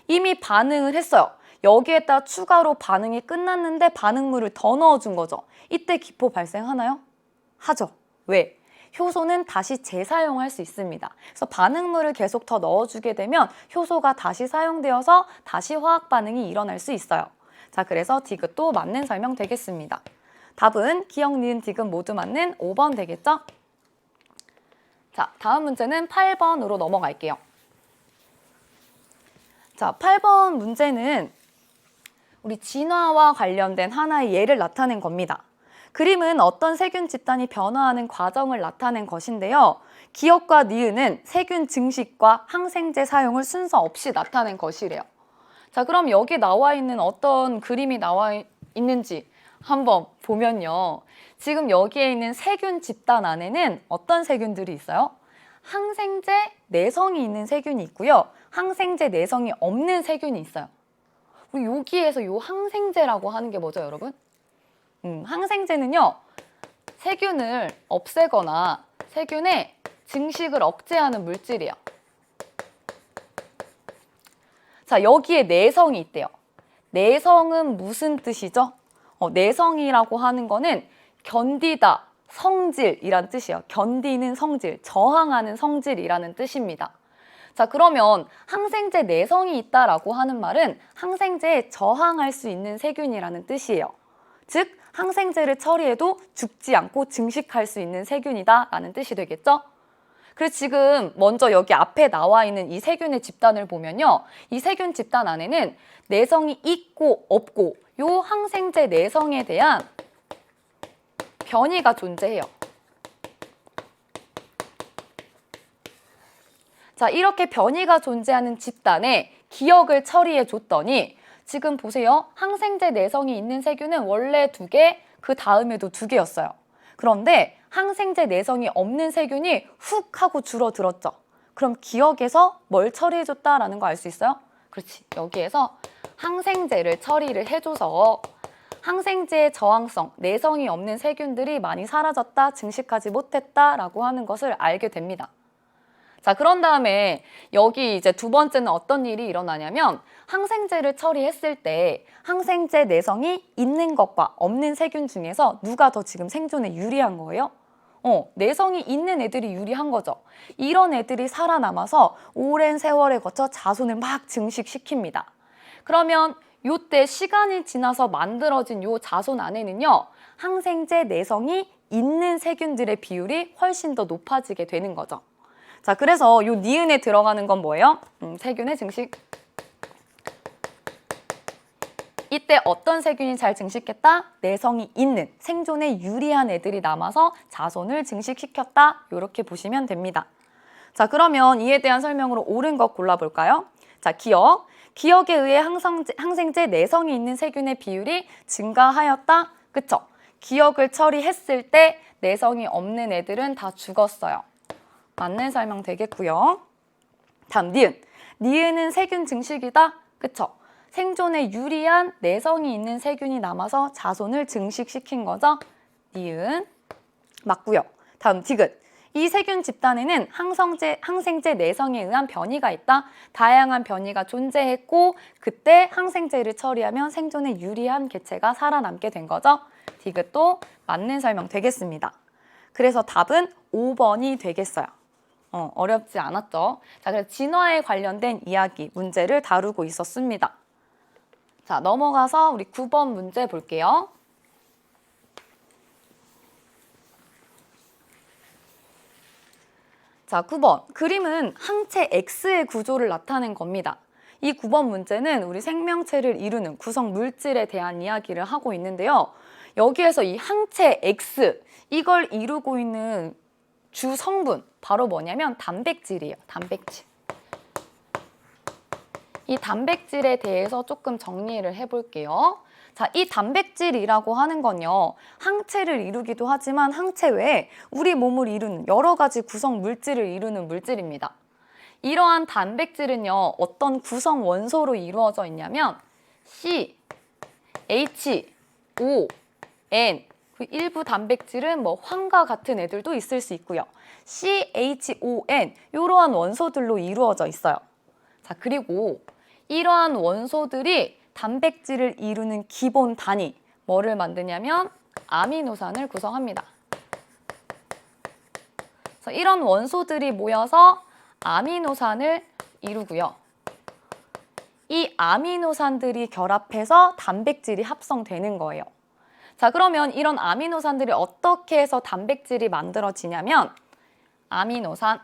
A: 이미 반응을 했어요. 여기에다 추가로 반응이 끝났는데 반응물을 더 넣어준 거죠. 이때 기포 발생하나요? 하죠. 왜? 효소는 다시 재사용할 수 있습니다. 그래서 반응물을 계속 더 넣어주게 되면 효소가 다시 사용되어서 다시 화학 반응이 일어날 수 있어요. 자, 그래서 디귿도 맞는 설명 되겠습니다. 답은 기억, 니은, 디귿 모두 맞는 5번 되겠죠? 자, 다음 문제는 8번으로 넘어갈게요. 자, 8번 문제는 우리 진화와 관련된 하나의 예를 나타낸 겁니다. 그림은 어떤 세균 집단이 변화하는 과정을 나타낸 것인데요. 기억과 니은은 세균 증식과 항생제 사용을 순서 없이 나타낸 것이래요. 자, 그럼 여기 나와 있는 어떤 그림이 나와 있는지 한번 보면요. 지금 여기에 있는 세균 집단 안에는 어떤 세균들이 있어요? 항생제 내성이 있는 세균이 있고요. 항생제 내성이 없는 세균이 있어요. 여기에서 이 항생제라고 하는 게 뭐죠, 여러분? 항생제는요, 세균을 없애거나 세균의 증식을 억제하는 물질이에요. 자, 여기에 내성이 있대요. 내성은 무슨 뜻이죠? 내성이라고 하는 거는 견디다, 성질이란 뜻이에요. 견디는 성질, 저항하는 성질이라는 뜻입니다. 자, 그러면 항생제 내성이 있다라고 하는 말은 항생제에 저항할 수 있는 세균이라는 뜻이에요. 즉, 항생제를 처리해도 죽지 않고 증식할 수 있는 세균이다라는 뜻이 되겠죠? 그래서 지금 먼저 여기 앞에 나와 있는 이 세균의 집단을 보면요. 이 세균 집단 안에는 내성이 있고 없고 요 항생제 내성에 대한 변이가 존재해요. 자, 이렇게 변이가 존재하는 집단에 기억을 처리해 줬더니 지금 보세요. 항생제 내성이 있는 세균은 원래 2개, 그 다음에도 2개였어요. 그런데 항생제 내성이 없는 세균이 훅 하고 줄어들었죠. 그럼 기억에서 뭘 처리해 줬다라는 거 알 수 있어요? 그렇지. 여기에서 항생제를 처리를 해줘서 항생제의 저항성, 내성이 없는 세균들이 많이 사라졌다, 증식하지 못했다라고 하는 것을 알게 됩니다. 자, 그런 다음에 여기 이제 2번째는 어떤 일이 일어나냐면 항생제를 처리했을 때 항생제 내성이 있는 것과 없는 세균 중에서 누가 더 지금 생존에 유리한 거예요? 내성이 있는 애들이 유리한 거죠. 이런 애들이 살아남아서 오랜 세월에 거쳐 자손을 막 증식시킵니다. 그러면 요때 시간이 지나서 만들어진 요 자손 안에는요, 항생제 내성이 있는 세균들의 비율이 훨씬 더 높아지게 되는 거죠. 자, 그래서 요 니은에 들어가는 건 뭐예요? 세균의 증식. 이때 어떤 세균이 잘 증식했다? 내성이 있는, 생존에 유리한 애들이 남아서 자손을 증식시켰다. 이렇게 보시면 됩니다. 자, 그러면 이에 대한 설명으로 옳은 것 골라볼까요? 자, 기억. 기억에 의해 항생제 내성이 있는 세균의 비율이 증가하였다. 그쵸? 기억을 처리했을 때 내성이 없는 애들은 다 죽었어요. 맞는 설명 되겠고요. 다음 니은. 니은은 세균 증식이다. 그쵸? 생존에 유리한 내성이 있는 세균이 남아서 자손을 증식시킨 거죠. 니은 맞고요. 다음 디귿. 이 세균 집단에는 항생제 내성에 의한 변이가 있다. 다양한 변이가 존재했고 그때 항생제를 처리하면 생존에 유리한 개체가 살아남게 된 거죠. 디귿도 맞는 설명 되겠습니다. 그래서 답은 5번이 되겠어요. 어렵지 않았죠? 자, 그래서 진화에 관련된 이야기, 문제를 다루고 있었습니다. 자, 넘어가서 우리 9번 문제 볼게요. 자, 9번. 그림은 항체 X의 구조를 나타낸 겁니다. 이 9번 문제는 우리 생명체를 이루는 구성 물질에 대한 이야기를 하고 있는데요. 여기에서 이 항체 X, 이걸 이루고 있는 주 성분, 바로 뭐냐면 단백질이에요. 단백질. 이 단백질에 대해서 조금 정리를 해볼게요. 자, 이 단백질이라고 하는 건요, 항체를 이루기도 하지만 항체 외에 우리 몸을 이루는 여러 가지 구성 물질을 이루는 물질입니다. 이러한 단백질은요, 어떤 구성 원소로 이루어져 있냐면 C, H, O, N, 일부 단백질은 뭐 황과 같은 애들도 있을 수 있고요. CHON, 이러한 원소들로 이루어져 있어요. 자, 그리고 이러한 원소들이 단백질을 이루는 기본 단위, 뭐를 만드냐면 아미노산을 구성합니다. 그래서 이런 원소들이 모여서 아미노산을 이루고요. 이 아미노산들이 결합해서 단백질이 합성되는 거예요. 자, 그러면 이런 아미노산들이 어떻게 해서 단백질이 만들어지냐면 아미노산,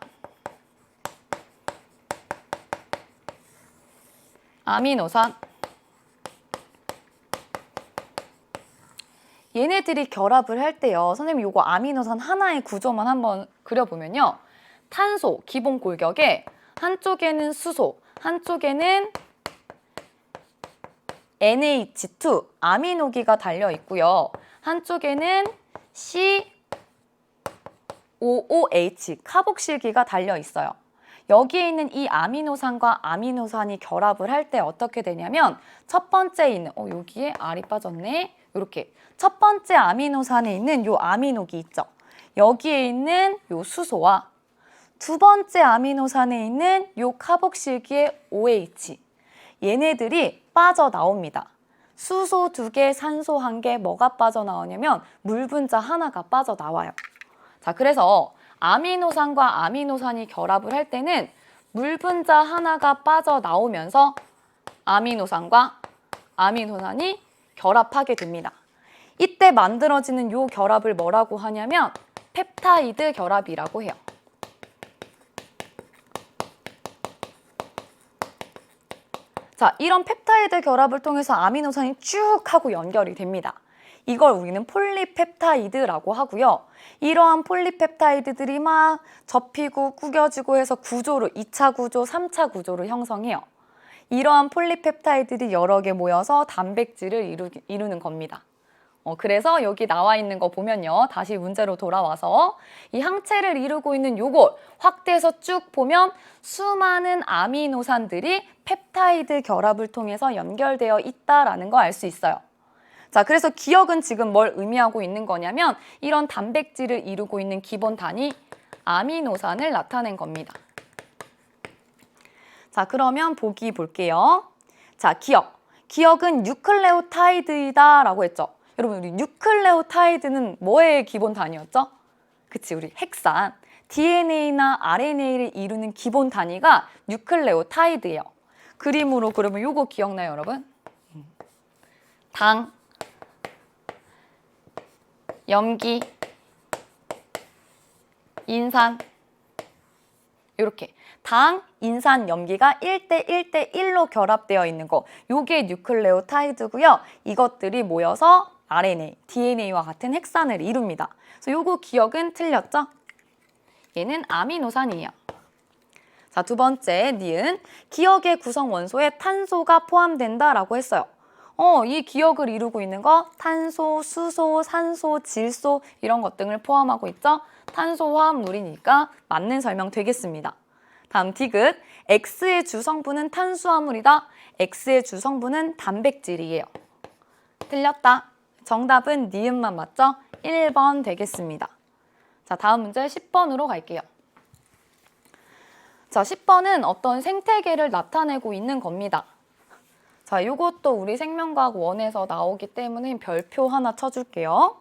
A: 얘네들이 결합을 할 때요. 선생님 요거 아미노산 하나의 구조만 한번 그려보면요. 탄소, 기본 골격에 한쪽에는 수소, 한쪽에는 NH2, 아미노기가 달려 있고요. 한쪽에는 COOH, 카복실기가 달려 있어요. 여기에 있는 이 아미노산과 아미노산이 결합을 할 때 어떻게 되냐면 첫 번째 있는, 여기에 R이 빠졌네. 이렇게 첫 번째 아미노산에 있는 요 아미노기 있죠. 여기에 있는 요 수소와 두 번째 아미노산에 있는 요 카복실기의 OH, 얘네들이 빠져나옵니다. 수소 2개, 산소 1개, 뭐가 빠져나오냐면 물 분자 하나가 빠져나와요. 자, 그래서 아미노산과 아미노산이 결합을 할 때는 물 분자 하나가 빠져나오면서 아미노산과 아미노산이 결합하게 됩니다. 이때 만들어지는 요 결합을 뭐라고 하냐면 펩타이드 결합이라고 해요. 자, 이런 펩타이드 결합을 통해서 아미노산이 쭉 하고 연결이 됩니다. 이걸 우리는 폴리펩타이드라고 하고요. 이러한 폴리펩타이드들이 막 접히고 구겨지고 해서 구조를 2차 구조, 3차 구조를 형성해요. 이러한 폴리펩타이드들이 여러 개 모여서 단백질을 이루는 겁니다. 그래서 여기 나와 있는 거 보면요. 다시 문제로 돌아와서 이 항체를 이루고 있는 요걸 확대해서 쭉 보면 수많은 아미노산들이 펩타이드 결합을 통해서 연결되어 있다라는 거 알 수 있어요. 자, 그래서 기억은 지금 뭘 의미하고 있는 거냐면 이런 단백질을 이루고 있는 기본 단위 아미노산을 나타낸 겁니다. 자, 그러면 보기 볼게요. 자, 기억은 뉴클레오타이드이다라고 했죠. 여러분, 우리 뉴클레오타이드는 뭐의 기본 단위였죠? 그치, 우리 핵산. DNA나 RNA를 이루는 기본 단위가 뉴클레오타이드예요. 그림으로 그러면 요거 기억나요, 여러분? 당, 염기, 인산, 이렇게 당, 인산, 염기가 1대 1대 1로 결합되어 있는 거, 요게 뉴클레오타이드고요. 이것들이 모여서 RNA, DNA와 같은 핵산을 이룹니다. 그래서 요거 기억은 틀렸죠? 얘는 아미노산이에요. 자, 두 번째, 니은. 기억의 구성 원소에 탄소가 포함된다라고 했어요. 이 기억을 이루고 있는 거 탄소, 수소, 산소, 질소 이런 것 등을 포함하고 있죠? 탄소 화합물이니까 맞는 설명 되겠습니다. 다음 디귿. X의 주성분은 탄수화물이다. X의 주성분은 단백질이에요. 틀렸다. 정답은 니은만 맞죠? 1번 되겠습니다. 자, 다음 문제 10번으로 갈게요. 자, 10번은 어떤 생태계를 나타내고 있는 겁니다. 자, 이것도 우리 생명과학 1에서 나오기 때문에 별표 하나 쳐줄게요.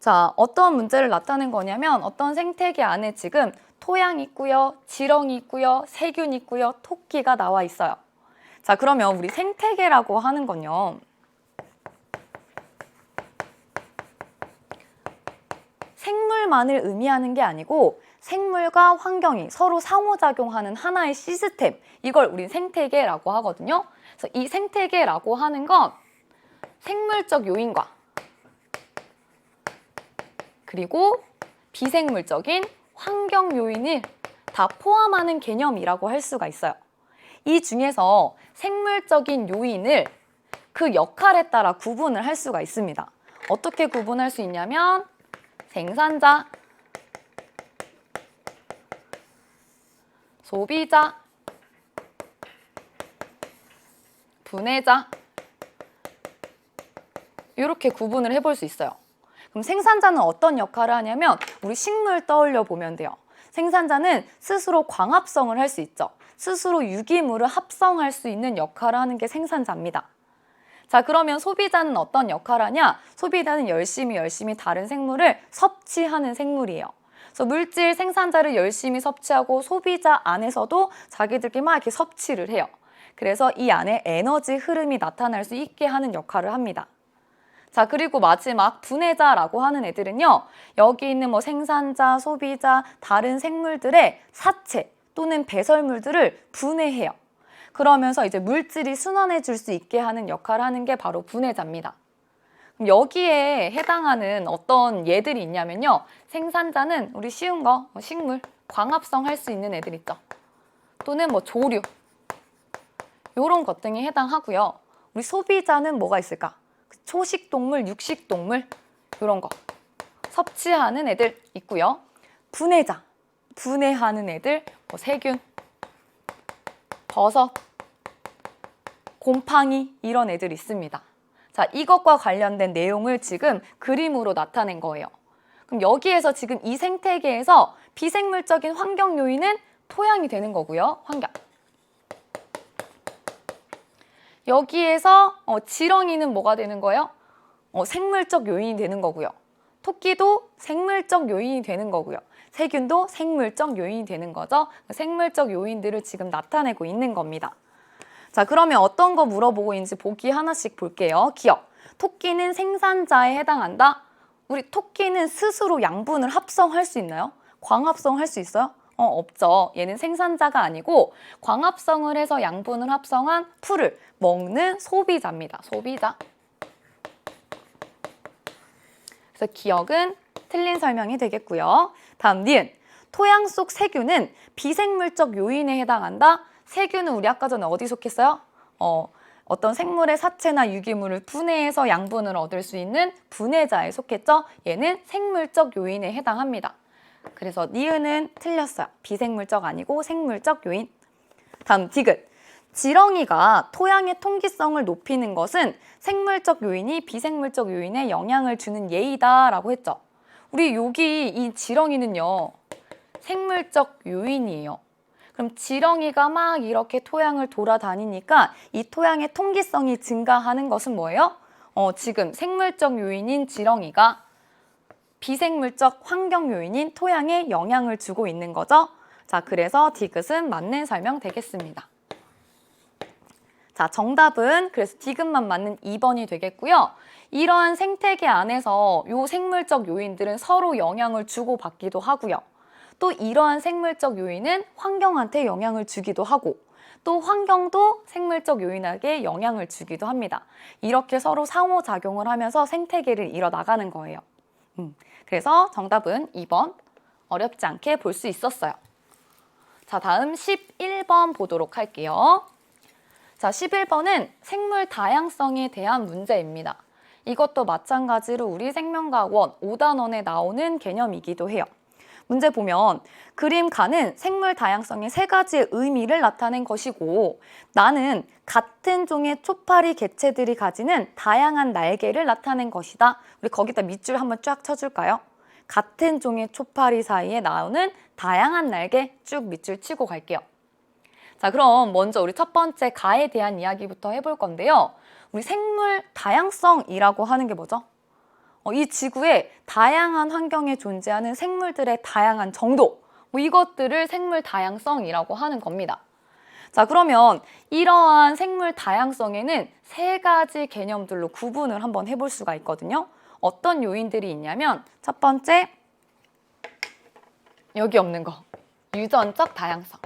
A: 자, 어떤 문제를 나타낸 거냐면 어떤 생태계 안에 지금 토양이 있고요, 지렁이 있고요, 세균이 있고요, 토끼가 나와 있어요. 자, 그러면 우리 생태계라고 하는 건요. 생물만을 의미하는 게 아니고 생물과 환경이 서로 상호작용하는 하나의 시스템, 이걸 우리 생태계라고 하거든요. 그래서 이 생태계라고 하는 건 생물적 요인과 그리고 비생물적인 환경 요인을 다 포함하는 개념이라고 할 수가 있어요. 이 중에서 생물적인 요인을 그 역할에 따라 구분을 할 수가 있습니다. 어떻게 구분할 수 있냐면 생산자, 소비자, 분해자 이렇게 구분을 해볼 수 있어요. 그럼 생산자는 어떤 역할을 하냐면 우리 식물 떠올려 보면 돼요. 생산자는 스스로 광합성을 할 수 있죠. 스스로 유기물을 합성할 수 있는 역할을 하는 게 생산자입니다. 자, 그러면 소비자는 어떤 역할을 하냐? 소비자는 열심히 다른 생물을 섭취하는 생물이에요. 그래서 물질 생산자를 열심히 섭취하고 소비자 안에서도 자기들끼리 막 이렇게 섭취를 해요. 그래서 이 안에 에너지 흐름이 나타날 수 있게 하는 역할을 합니다. 자, 그리고 마지막 분해자라고 하는 애들은요. 여기 있는 뭐 생산자, 소비자, 다른 생물들의 사체 또는 배설물들을 분해해요. 그러면서 이제 물질이 순환해 줄 수 있게 하는 역할을 하는 게 바로 분해자입니다. 그럼 여기에 해당하는 어떤 얘들이 있냐면요. 생산자는 우리 쉬운 거, 식물, 광합성 할 수 있는 애들 있죠. 또는 뭐 조류, 요런 것 등에 해당하고요. 우리 소비자는 뭐가 있을까? 초식동물, 육식동물 이런 거 섭취하는 애들 있고요. 분해자, 분해하는 애들 뭐 세균, 버섯, 곰팡이 이런 애들 있습니다. 자, 이것과 관련된 내용을 지금 그림으로 나타낸 거예요. 그럼 여기에서 지금 이 생태계에서 비생물적인 환경 요인은 토양이 되는 거고요. 환경. 여기에서 지렁이는 뭐가 되는 거예요? 생물적 요인이 되는 거고요. 토끼도 생물적 요인이 되는 거고요. 세균도 생물적 요인이 되는 거죠. 생물적 요인들을 지금 나타내고 있는 겁니다. 자, 그러면 어떤 거 물어보고 있는지 보기 하나씩 볼게요. 기억. 토끼는 생산자에 해당한다. 우리 토끼는 스스로 양분을 합성할 수 있나요? 광합성할 수 있어요? 없죠. 얘는 생산자가 아니고 광합성을 해서 양분을 합성한 풀을 먹는 소비자입니다. 소비자. 그래서 기억은 틀린 설명이 되겠고요. 다음 니은. 토양 속 세균은 비생물적 요인에 해당한다. 세균은 우리 아까 전에 어디 속했어요? 어떤 생물의 사체나 유기물을 분해해서 양분을 얻을 수 있는 분해자에 속했죠. 얘는 생물적 요인에 해당합니다. 그래서 니은은 틀렸어요. 비생물적 아니고 생물적 요인. 다음 디귿. 지렁이가 토양의 통기성을 높이는 것은 생물적 요인이 비생물적 요인에 영향을 주는 예이다라고 했죠. 우리 여기 이 지렁이는요. 생물적 요인이에요. 그럼 지렁이가 막 이렇게 토양을 돌아다니니까 이 토양의 통기성이 증가하는 것은 뭐예요? 지금 생물적 요인인 지렁이가 비생물적 환경 요인인 토양에 영향을 주고 있는 거죠. 자, 그래서 디귿은 맞는 설명 되겠습니다. 자, 정답은 그래서 디귿만 맞는 2번이 되겠고요. 이러한 생태계 안에서 요 생물적 요인들은 서로 영향을 주고받기도 하고요. 또 이러한 생물적 요인은 환경한테 영향을 주기도 하고 또 환경도 생물적 요인에게 영향을 주기도 합니다. 이렇게 서로 상호작용을 하면서 생태계를 이뤄나가는 거예요. 그래서 정답은 2번 어렵지 않게 볼 수 있었어요. 자, 다음 11번 보도록 할게요. 자, 11번은 생물 다양성에 대한 문제입니다. 이것도 마찬가지로 우리 생명과학원 5단원에 나오는 개념이기도 해요. 문제 보면 그림 가는 생물 다양성의 3가지의 의미를 나타낸 것이고 나는 같은 종의 초파리 개체들이 가지는 다양한 날개를 나타낸 것이다. 우리 거기다 밑줄 한번 쫙 쳐줄까요? 같은 종의 초파리 사이에 나오는 다양한 날개 쭉 밑줄 치고 갈게요. 자, 그럼 먼저 우리 첫 번째 가에 대한 이야기부터 해볼 건데요. 우리 생물 다양성이라고 하는 게 뭐죠? 이 지구에 다양한 환경에 존재하는 생물들의 다양한 정도, 이것들을 생물 다양성이라고 하는 겁니다. 자, 그러면 이러한 생물 다양성에는 3가지 개념들로 구분을 한번 해볼 수가 있거든요. 어떤 요인들이 있냐면 첫 번째, 여기 없는 거, 유전적 다양성.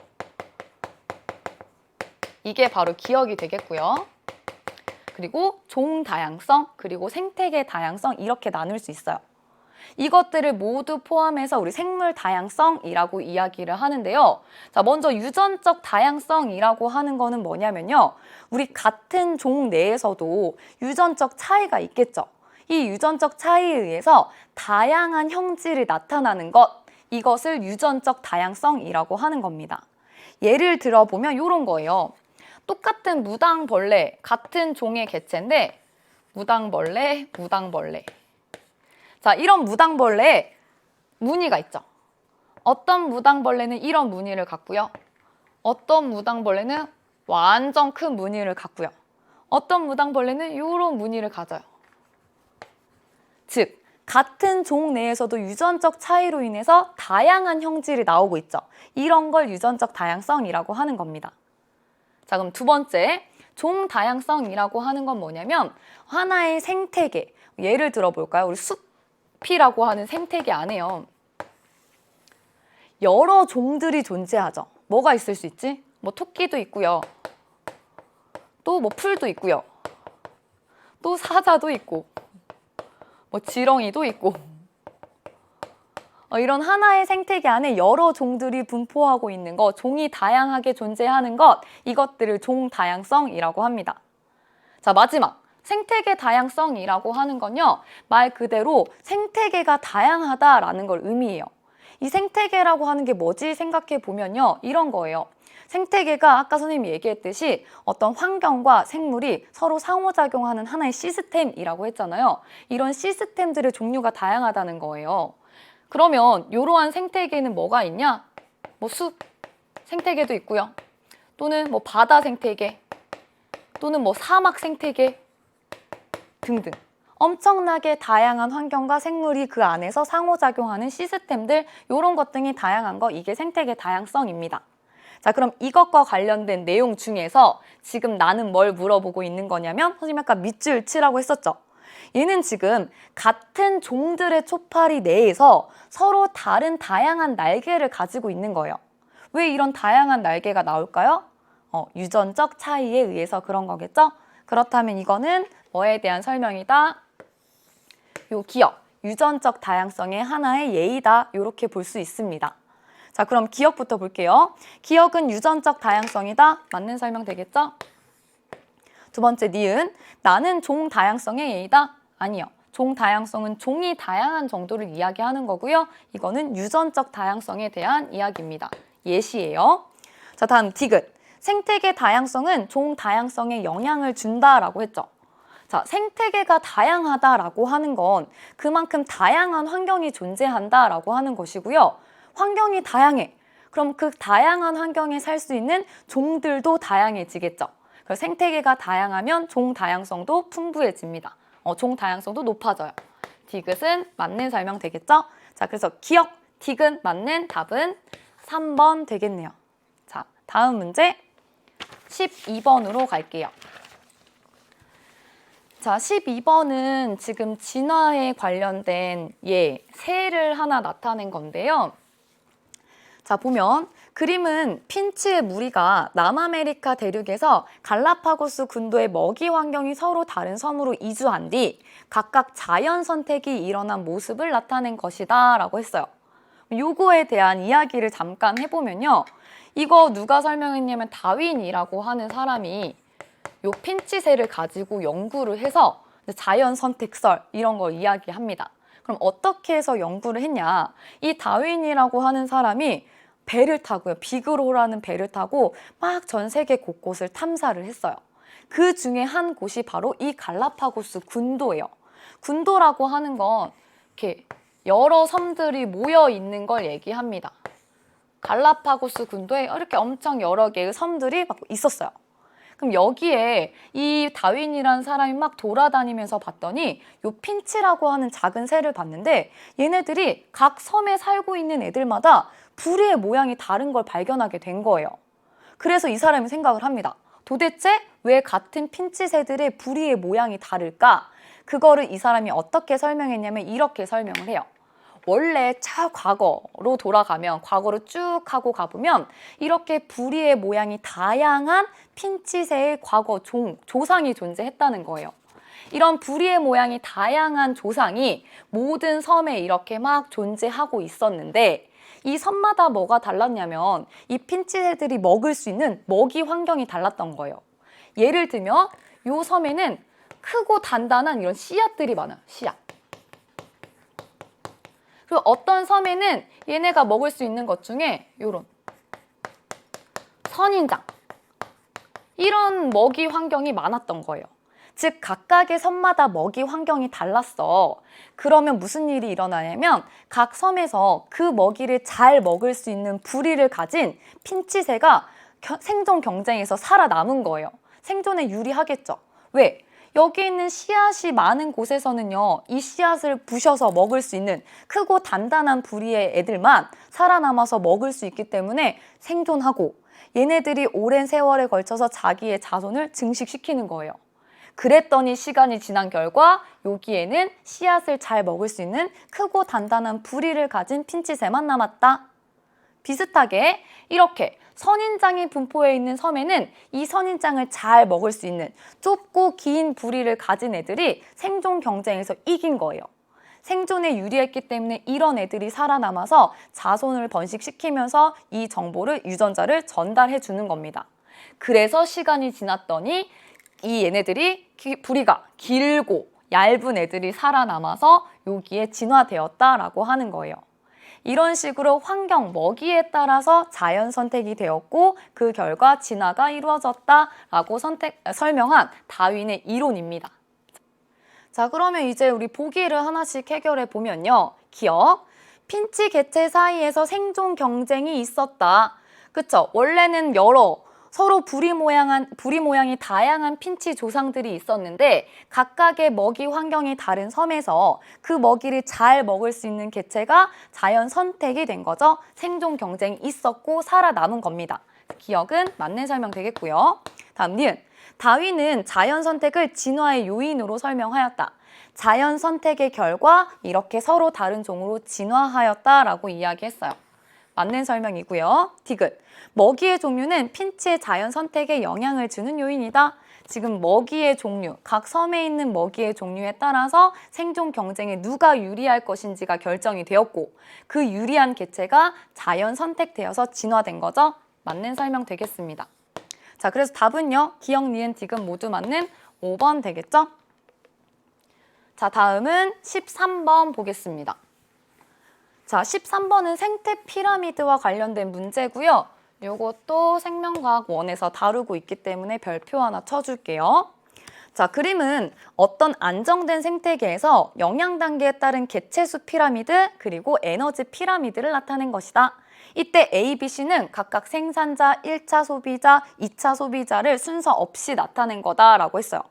A: 이게 바로 기억이 되겠고요. 그리고 종 다양성, 그리고 생태계 다양성 이렇게 나눌 수 있어요. 이것들을 모두 포함해서 우리 생물 다양성이라고 이야기를 하는데요. 자, 먼저 유전적 다양성이라고 하는 거는 뭐냐면요. 우리 같은 종 내에서도 유전적 차이가 있겠죠. 이 유전적 차이에 의해서 다양한 형질이 나타나는 것, 이것을 유전적 다양성이라고 하는 겁니다. 예를 들어보면 이런 거예요. 똑같은 무당벌레, 같은 종의 개체인데 무당벌레. 자, 이런 무당벌레에 무늬가 있죠. 어떤 무당벌레는 이런 무늬를 갖고요. 어떤 무당벌레는 완전 큰 무늬를 갖고요. 어떤 무당벌레는 이런 무늬를 가져요. 즉, 같은 종 내에서도 유전적 차이로 인해서 다양한 형질이 나오고 있죠. 이런 걸 유전적 다양성이라고 하는 겁니다. 자, 그럼 두 번째, 종 다양성이라고 하는 건 뭐냐면 하나의 생태계, 예를 들어볼까요? 우리 숲이라고 하는 생태계 안에요. 여러 종들이 존재하죠. 뭐가 있을 수 있지? 뭐 토끼도 있고요. 또 뭐 풀도 있고요. 또 사자도 있고 뭐 지렁이도 있고 이런 하나의 생태계 안에 여러 종들이 분포하고 있는 것, 종이 다양하게 존재하는 것, 이것들을 종다양성이라고 합니다. 자, 마지막 생태계 다양성이라고 하는 건요, 말 그대로 생태계가 다양하다라는 걸 의미해요. 이 생태계라고 하는 게 뭐지 생각해 보면요, 이런 거예요. 생태계가 아까 선생님이 얘기했듯이 어떤 환경과 생물이 서로 상호작용하는 하나의 시스템이라고 했잖아요. 이런 시스템들의 종류가 다양하다는 거예요. 그러면 이러한 생태계는 뭐가 있냐? 뭐 숲 생태계도 있고요. 또는 뭐 바다 생태계, 또는 뭐 사막 생태계 등등. 엄청나게 다양한 환경과 생물이 그 안에서 상호작용하는 시스템들, 이런 것 등이 다양한 거, 이게 생태계 다양성입니다. 자, 그럼 이것과 관련된 내용 중에서 지금 나는 뭘 물어보고 있는 거냐면, 선생님 아까 밑줄치라고 했었죠. 얘는 지금 같은 종들의 초파리 내에서 서로 다른 다양한 날개를 가지고 있는 거예요. 왜 이런 다양한 날개가 나올까요? 유전적 차이에 의해서 그런 거겠죠? 그렇다면 이거는 뭐에 대한 설명이다? 요 기억, 유전적 다양성의 하나의 예이다, 이렇게 볼 수 있습니다. 자, 그럼 기억부터 볼게요. 기억은 유전적 다양성이다, 맞는 설명 되겠죠? 두 번째 니은, 나는 종 다양성의 예이다? 아니요. 종 다양성은 종이 다양한 정도를 이야기하는 거고요. 이거는 유전적 다양성에 대한 이야기입니다. 예시예요. 자, 다음 디귿. 생태계 다양성은 종 다양성에 영향을 준다라고 했죠. 자, 생태계가 다양하다라고 하는 건 그만큼 다양한 환경이 존재한다라고 하는 것이고요. 환경이 다양해. 그럼 그 다양한 환경에 살 수 있는 종들도 다양해지겠죠. 그래서 생태계가 다양하면 종 다양성도 풍부해집니다. 종 다양성도 높아져요. 디귿은 맞는 설명 되겠죠? 자, 그래서 기억, 디귿 맞는 답은 3번 되겠네요. 자, 다음 문제 12번으로 갈게요. 자, 12번은 지금 진화에 관련된 새를 하나 나타낸 건데요. 자, 보면 그림은 핀치의 무리가 남아메리카 대륙에서 갈라파고스 군도의 먹이 환경이 서로 다른 섬으로 이주한 뒤 각각 자연 선택이 일어난 모습을 나타낸 것이다 라고 했어요. 요거에 대한 이야기를 잠깐 해보면요. 이거 누가 설명했냐면 다윈이라고 하는 사람이 요 핀치새를 가지고 연구를 해서 자연 선택설 이런 걸 이야기합니다. 그럼 어떻게 해서 연구를 했냐? 이 다윈이라고 하는 사람이 배를 타고요. 비그로라는 배를 타고 막 전 세계 곳곳을 탐사를 했어요. 그 중에 한 곳이 바로 이 갈라파고스 군도예요. 군도라고 하는 건 이렇게 여러 섬들이 모여 있는 걸 얘기합니다. 갈라파고스 군도에 이렇게 엄청 여러 개의 섬들이 막 있었어요. 그럼 여기에 이 다윈이라는 사람이 막 돌아다니면서 봤더니 요 핀치라고 하는 작은 새를 봤는데 얘네들이 각 섬에 살고 있는 애들마다 부리의 모양이 다른 걸 발견하게 된 거예요. 그래서 이 사람이 생각을 합니다. 도대체 왜 같은 핀치 새들의 부리의 모양이 다를까? 그거를 이 사람이 어떻게 설명했냐면 이렇게 설명을 해요. 원래 차 과거로 돌아가면 과거로 쭉 하고 가보면 이렇게 부리의 모양이 다양한 핀치새의 과거 조상이 존재했다는 거예요. 이런 부리의 모양이 다양한 조상이 모든 섬에 이렇게 막 존재하고 있었는데 이 섬마다 뭐가 달랐냐면 이 핀치새들이 먹을 수 있는 먹이 환경이 달랐던 거예요. 예를 들면 이 섬에는 크고 단단한 이런 씨앗들이 많아요. 씨앗. 그리고 어떤 섬에는 얘네가 먹을 수 있는 것 중에 이런 선인장 이런 먹이 환경이 많았던 거예요. 즉 각각의 섬마다 먹이 환경이 달랐어. 그러면 무슨 일이 일어나냐면 각 섬에서 그 먹이를 잘 먹을 수 있는 부리를 가진 핀치새가 생존 경쟁에서 살아남은 거예요. 생존에 유리하겠죠. 왜? 여기 있는 씨앗이 많은 곳에서는요, 이 씨앗을 부셔서 먹을 수 있는 크고 단단한 부리의 애들만 살아남아서 먹을 수 있기 때문에 생존하고 얘네들이 오랜 세월에 걸쳐서 자기의 자손을 증식시키는 거예요. 그랬더니 시간이 지난 결과 여기에는 씨앗을 잘 먹을 수 있는 크고 단단한 부리를 가진 핀칫새만 남았다. 비슷하게 이렇게 선인장이 분포해 있는 섬에는 이 선인장을 잘 먹을 수 있는 좁고 긴 부리를 가진 애들이 생존 경쟁에서 이긴 거예요. 생존에 유리했기 때문에 이런 애들이 살아남아서 자손을 번식시키면서 이 정보를 유전자를 전달해 주는 겁니다. 그래서 시간이 지났더니 이 얘네들이 부리가 길고 얇은 애들이 살아남아서 여기에 진화되었다라고 하는 거예요. 이런 식으로 환경, 먹이에 따라서 자연 선택이 되었고 그 결과 진화가 이루어졌다라고 설명한 다윈의 이론입니다. 자, 그러면 이제 우리 보기를 하나씩 해결해 보면요. 기억, 핀치 개체 사이에서 생존 경쟁이 있었다. 그쵸? 원래는 서로 부리 모양이 다양한 핀치 조상들이 있었는데 각각의 먹이 환경이 다른 섬에서 그 먹이를 잘 먹을 수 있는 개체가 자연 선택이 된 거죠. 생존 경쟁이 있었고 살아남은 겁니다. 기억은 맞는 설명 되겠고요. 다음 니은. 다윈은 자연 선택을 진화의 요인으로 설명하였다. 자연 선택의 결과 이렇게 서로 다른 종으로 진화하였다라고 이야기했어요. 맞는 설명이고요. 디귿. 먹이의 종류는 핀치의 자연 선택에 영향을 주는 요인이다. 지금 먹이의 종류, 각 섬에 있는 먹이의 종류에 따라서 생존 경쟁에 누가 유리할 것인지가 결정이 되었고 그 유리한 개체가 자연 선택되어서 진화된 거죠. 맞는 설명 되겠습니다. 자, 그래서 답은요. 기억, 니은, 디귿 모두 맞는 5번 되겠죠? 자, 다음은 13번 보겠습니다. 자, 13번은 생태 피라미드와 관련된 문제고요. 이것도 생명과학 1에서 다루고 있기 때문에 별표 하나 쳐줄게요. 자, 그림은 어떤 안정된 생태계에서 영양 단계에 따른 개체수 피라미드 그리고 에너지 피라미드를 나타낸 것이다. 이때 A, B, C는 각각 생산자, 1차 소비자, 2차 소비자를 순서 없이 나타낸 거다라고 했어요.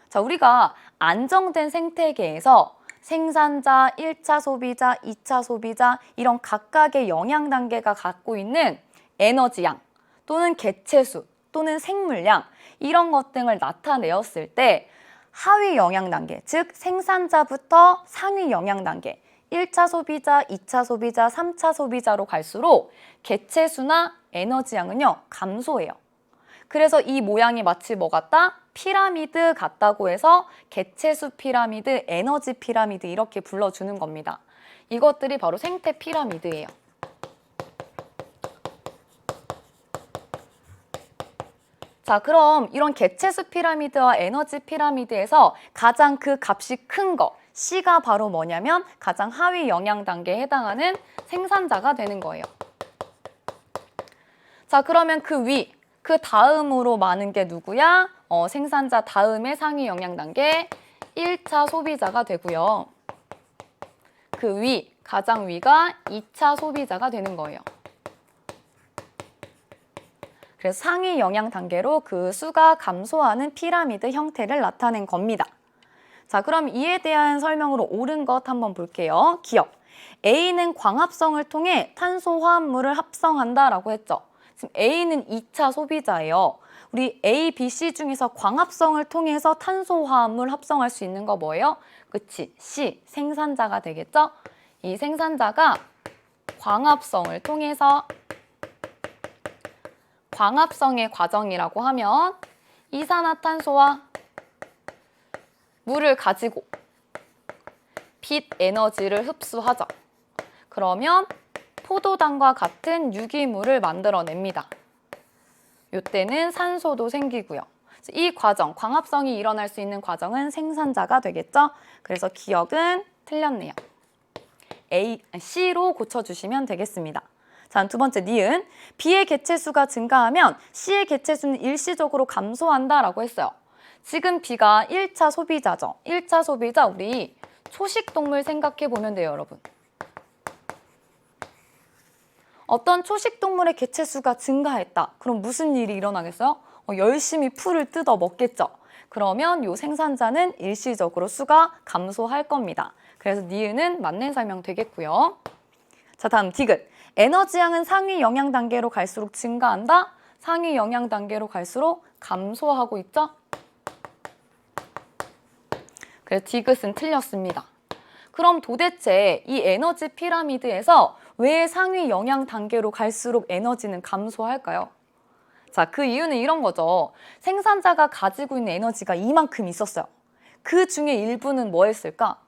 A: 자, 우리가 안정된 생태계에서 생산자, 1차 소비자, 2차 소비자 이런 각각의 영양 단계가 갖고 있는 에너지양 또는 개체수 또는 생물량 이런 것 등을 나타내었을 때 하위 영양 단계, 즉 생산자부터 상위 영양 단계 1차 소비자, 2차 소비자, 3차 소비자로 갈수록 개체수나 에너지양은요 감소해요. 그래서 이 모양이 마치 뭐 같다? 피라미드 같다고 해서 개체수 피라미드, 에너지 피라미드 이렇게 불러주는 겁니다. 이것들이 바로 생태 피라미드예요. 자, 그럼 이런 개체수 피라미드와 에너지 피라미드에서 가장 그 값이 큰 거, C가 바로 뭐냐면 가장 하위 영양 단계에 해당하는 생산자가 되는 거예요. 자, 그러면 그 다음으로 많은 게 누구야? 생산자 다음에 상위 영양 단계 1차 소비자가 되고요. 가장 위가 2차 소비자가 되는 거예요. 그래서 상위 영양 단계로 그 수가 감소하는 피라미드 형태를 나타낸 겁니다. 자, 그럼 이에 대한 설명으로 옳은 것 한번 볼게요. 기억. A는 광합성을 통해 탄소 화합물을 합성한다라고 했죠. 지금 A는 2차 소비자예요. 우리 A, B, C 중에서 광합성을 통해서 탄소 화합물 합성할 수 있는 거 뭐예요? 그치, C, 생산자가 되겠죠? 이 생산자가 광합성을 통해서 광합성의 과정이라고 하면 이산화탄소와 물을 가지고 빛 에너지를 흡수하죠. 그러면 포도당과 같은 유기물을 만들어냅니다. 이때는 산소도 생기고요. 이 과정, 광합성이 일어날 수 있는 과정은 생산자가 되겠죠? 그래서 기억은 틀렸네요. C로 고쳐주시면 되겠습니다. 자, 두 번째 니은. B의 개체수가 증가하면 C의 개체수는 일시적으로 감소한다라고 했어요. 지금 B가 1차 소비자죠. 1차 소비자 우리 초식동물 생각해 보면 돼요, 여러분. 어떤 초식동물의 개체수가 증가했다. 그럼 무슨 일이 일어나겠어요? 열심히 풀을 뜯어 먹겠죠. 그러면 이 생산자는 일시적으로 수가 감소할 겁니다. 그래서 니은은 맞는 설명 되겠고요. 자, 다음 디귿. 에너지양은 상위 영양 단계로 갈수록 증가한다. 상위 영양 단계로 갈수록 감소하고 있죠. 그래서 디귿은 틀렸습니다. 그럼 도대체 이 에너지 피라미드에서 왜 상위 영양 단계로 갈수록 에너지는 감소할까요? 자, 그 이유는 이런 거죠. 생산자가 가지고 있는 에너지가 이만큼 있었어요. 그 중에 일부는 뭐였을까?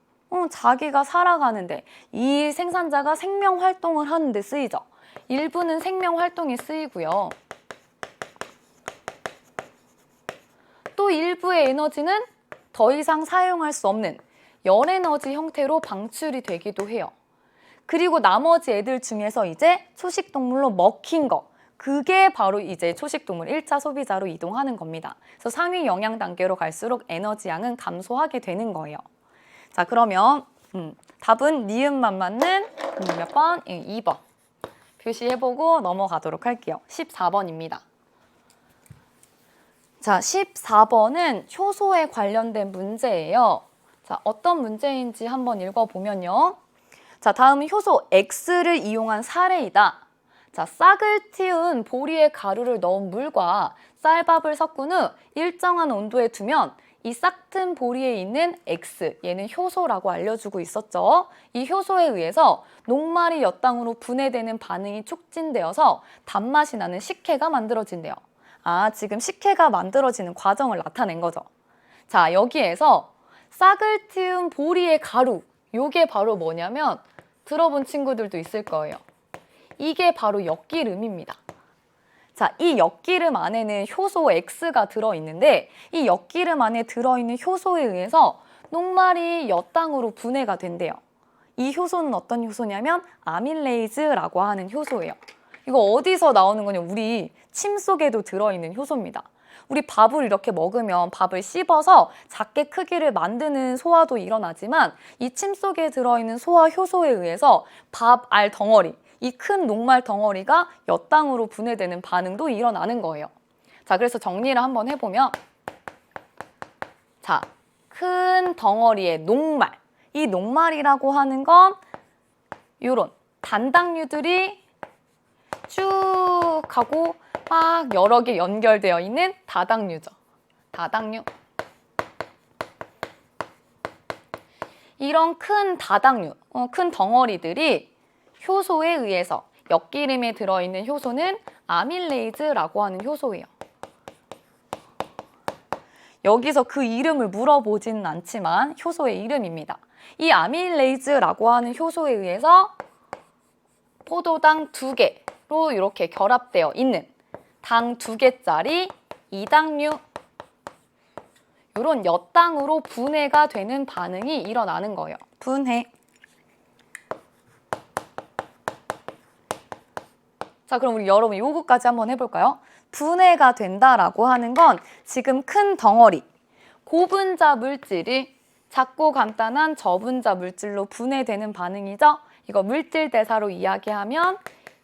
A: 자기가 살아가는데 이 생산자가 생명 활동을 하는데 쓰이죠. 일부는 생명 활동에 쓰이고요. 또 일부의 에너지는 더 이상 사용할 수 없는 열에너지 형태로 방출이 되기도 해요. 그리고 나머지 애들 중에서 이제 초식동물로 먹힌 거, 그게 바로 이제 초식동물 1차 소비자로 이동하는 겁니다. 그래서 상위 영양 단계로 갈수록 에너지 양은 감소하게 되는 거예요. 자, 그러면 답은 니은만 맞는 몇 번? 2번. 표시해보고 넘어가도록 할게요. 14번입니다. 자, 14번은 효소에 관련된 문제예요. 자, 어떤 문제인지 한번 읽어보면요. 자, 다음은 효소 X를 이용한 사례이다. 자, 싹을 틔운 보리의 가루를 넣은 물과 쌀밥을 섞은 후 일정한 온도에 두면 이 싹튼 보리에 있는 X, 얘는 효소라고 알려주고 있었죠. 이 효소에 의해서 녹말이 엿당으로 분해되는 반응이 촉진되어서 단맛이 나는 식혜가 만들어진대요. 아, 지금 식혜가 만들어지는 과정을 나타낸 거죠. 자, 여기에서 싹을 틔운 보리의 가루, 요게 바로 뭐냐면 들어본 친구들도 있을 거예요. 이게 바로 엿기름입니다. 자, 이 엿기름 안에는 효소 X가 들어있는데 이 엿기름 안에 들어있는 효소에 의해서 녹말이 엿당으로 분해가 된대요. 이 효소는 어떤 효소냐면 아밀레이즈라고 하는 효소예요. 이거 어디서 나오는 거냐? 우리 침 속에도 들어있는 효소입니다. 우리 밥을 이렇게 먹으면 밥을 씹어서 작게 크기를 만드는 소화도 일어나지만 이 침 속에 들어있는 소화 효소에 의해서 밥 알 덩어리, 이 큰 녹말 덩어리가 엿당으로 분해되는 반응도 일어나는 거예요. 자, 그래서 정리를 한번 해보면 자, 큰 덩어리의 녹말, 이 녹말이라고 하는 건 이런 단당류들이 쭉 하고 막 여러 개 연결되어 있는 다당류죠. 다당류. 이런 큰 다당류, 큰 덩어리들이 효소에 의해서 엿기름에 들어있는 효소는 아밀레이즈라고 하는 효소예요. 여기서 그 이름을 물어보지는 않지만 효소의 이름입니다. 이 아밀레이즈라고 하는 효소에 의해서 포도당 2개로 이렇게 결합되어 있는 당 2개짜리 이당류, 이런 엿당으로 분해가 되는 반응이 일어나는 거예요. 분해. 자, 그럼 우리 여러분 요거까지 한번 해볼까요? 분해가 된다라고 하는 건 지금 큰 덩어리, 고분자 물질이 작고 간단한 저분자 물질로 분해되는 반응이죠. 이거 물질 대사로 이야기하면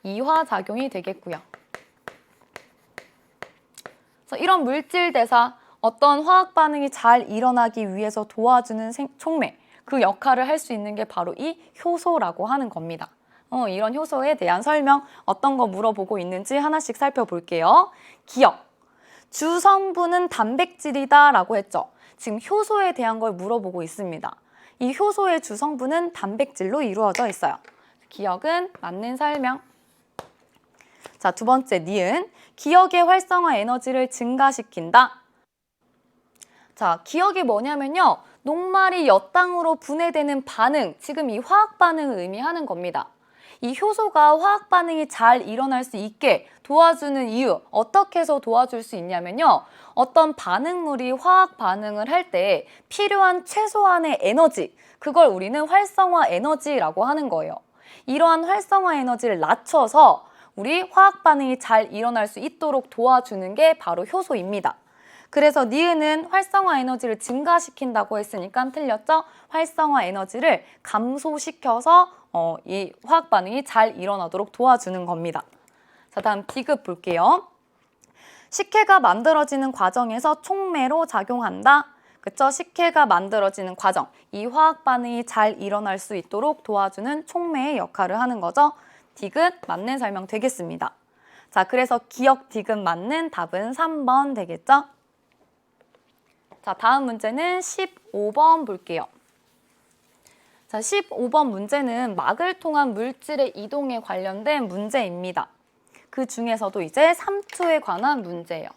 A: 이화작용이 되겠고요. 그래서 이런 물질 대사, 어떤 화학 반응이 잘 일어나기 위해서 도와주는 촉매, 그 역할을 할 수 있는 게 바로 이 효소라고 하는 겁니다. 이런 효소에 대한 설명, 어떤 거 물어보고 있는지 하나씩 살펴볼게요. 기억, 주성분은 단백질이다 라고 했죠. 지금 효소에 대한 걸 물어보고 있습니다. 이 효소의 주성분은 단백질로 이루어져 있어요. 기억은 맞는 설명. 자, 두 번째 니은, 기억의 활성화 에너지를 증가시킨다. 자, 기억이 뭐냐면요. 녹말이 엿당으로 분해되는 반응, 지금 이 화학 반응을 의미하는 겁니다. 이 효소가 화학 반응이 잘 일어날 수 있게 도와주는 이유, 어떻게 해서 도와줄 수 있냐면요. 어떤 반응물이 화학 반응을 할 때 필요한 최소한의 에너지, 그걸 우리는 활성화 에너지라고 하는 거예요. 이러한 활성화 에너지를 낮춰서 우리 화학 반응이 잘 일어날 수 있도록 도와주는 게 바로 효소입니다. 그래서 니은은 활성화 에너지를 증가시킨다고 했으니까 틀렸죠? 활성화 에너지를 감소시켜서 이 화학 반응이 잘 일어나도록 도와주는 겁니다. 자, 다음 디귿 볼게요. 식혜가 만들어지는 과정에서 촉매로 작용한다. 그쵸? 식혜가 만들어지는 과정, 이 화학 반응이 잘 일어날 수 있도록 도와주는 촉매의 역할을 하는 거죠. 디귿 맞는 설명 되겠습니다. 자, 그래서 기억 디귿 맞는 답은 3번 되겠죠? 자, 다음 문제는 15번 볼게요. 자, 15번 문제는 막을 통한 물질의 이동에 관련된 문제입니다. 그 중에서도 이제 삼투에 관한 문제예요.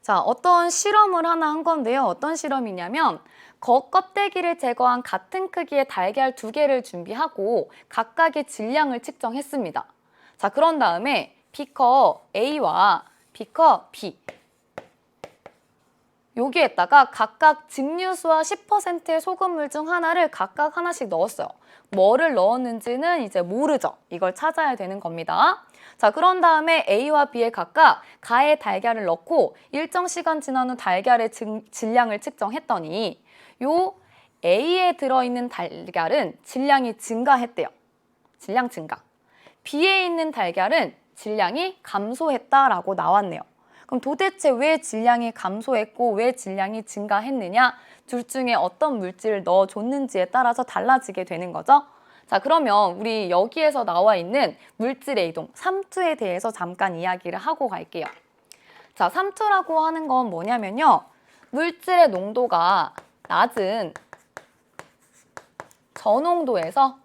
A: 자, 어떤 실험을 하나 한 건데요. 어떤 실험이냐면 겉껍데기를 제거한 같은 크기의 달걀 2개를 준비하고 각각의 질량을 측정했습니다. 자, 그런 다음에 비커 A와 비커 B 여기에다가 각각 증류수와 10%의 소금물 중 하나를 각각 하나씩 넣었어요. 뭐를 넣었는지는 이제 모르죠. 이걸 찾아야 되는 겁니다. 자, 그런 다음에 A와 B에 각각 가의 달걀을 넣고 일정 시간 지난 후 달걀의 질량을 측정했더니 요 A에 들어있는 달걀은 질량이 증가했대요. 질량 증가. B에 있는 달걀은 질량이 감소했다라고 나왔네요. 그럼 도대체 왜 질량이 감소했고 왜 질량이 증가했느냐? 둘 중에 어떤 물질을 넣어줬는지에 따라서 달라지게 되는 거죠. 자, 그러면 우리 여기에서 나와 있는 물질의 이동, 삼투에 대해서 잠깐 이야기를 하고 갈게요. 자, 삼투라고 하는 건 뭐냐면요. 물질의 농도가 낮은 저농도에서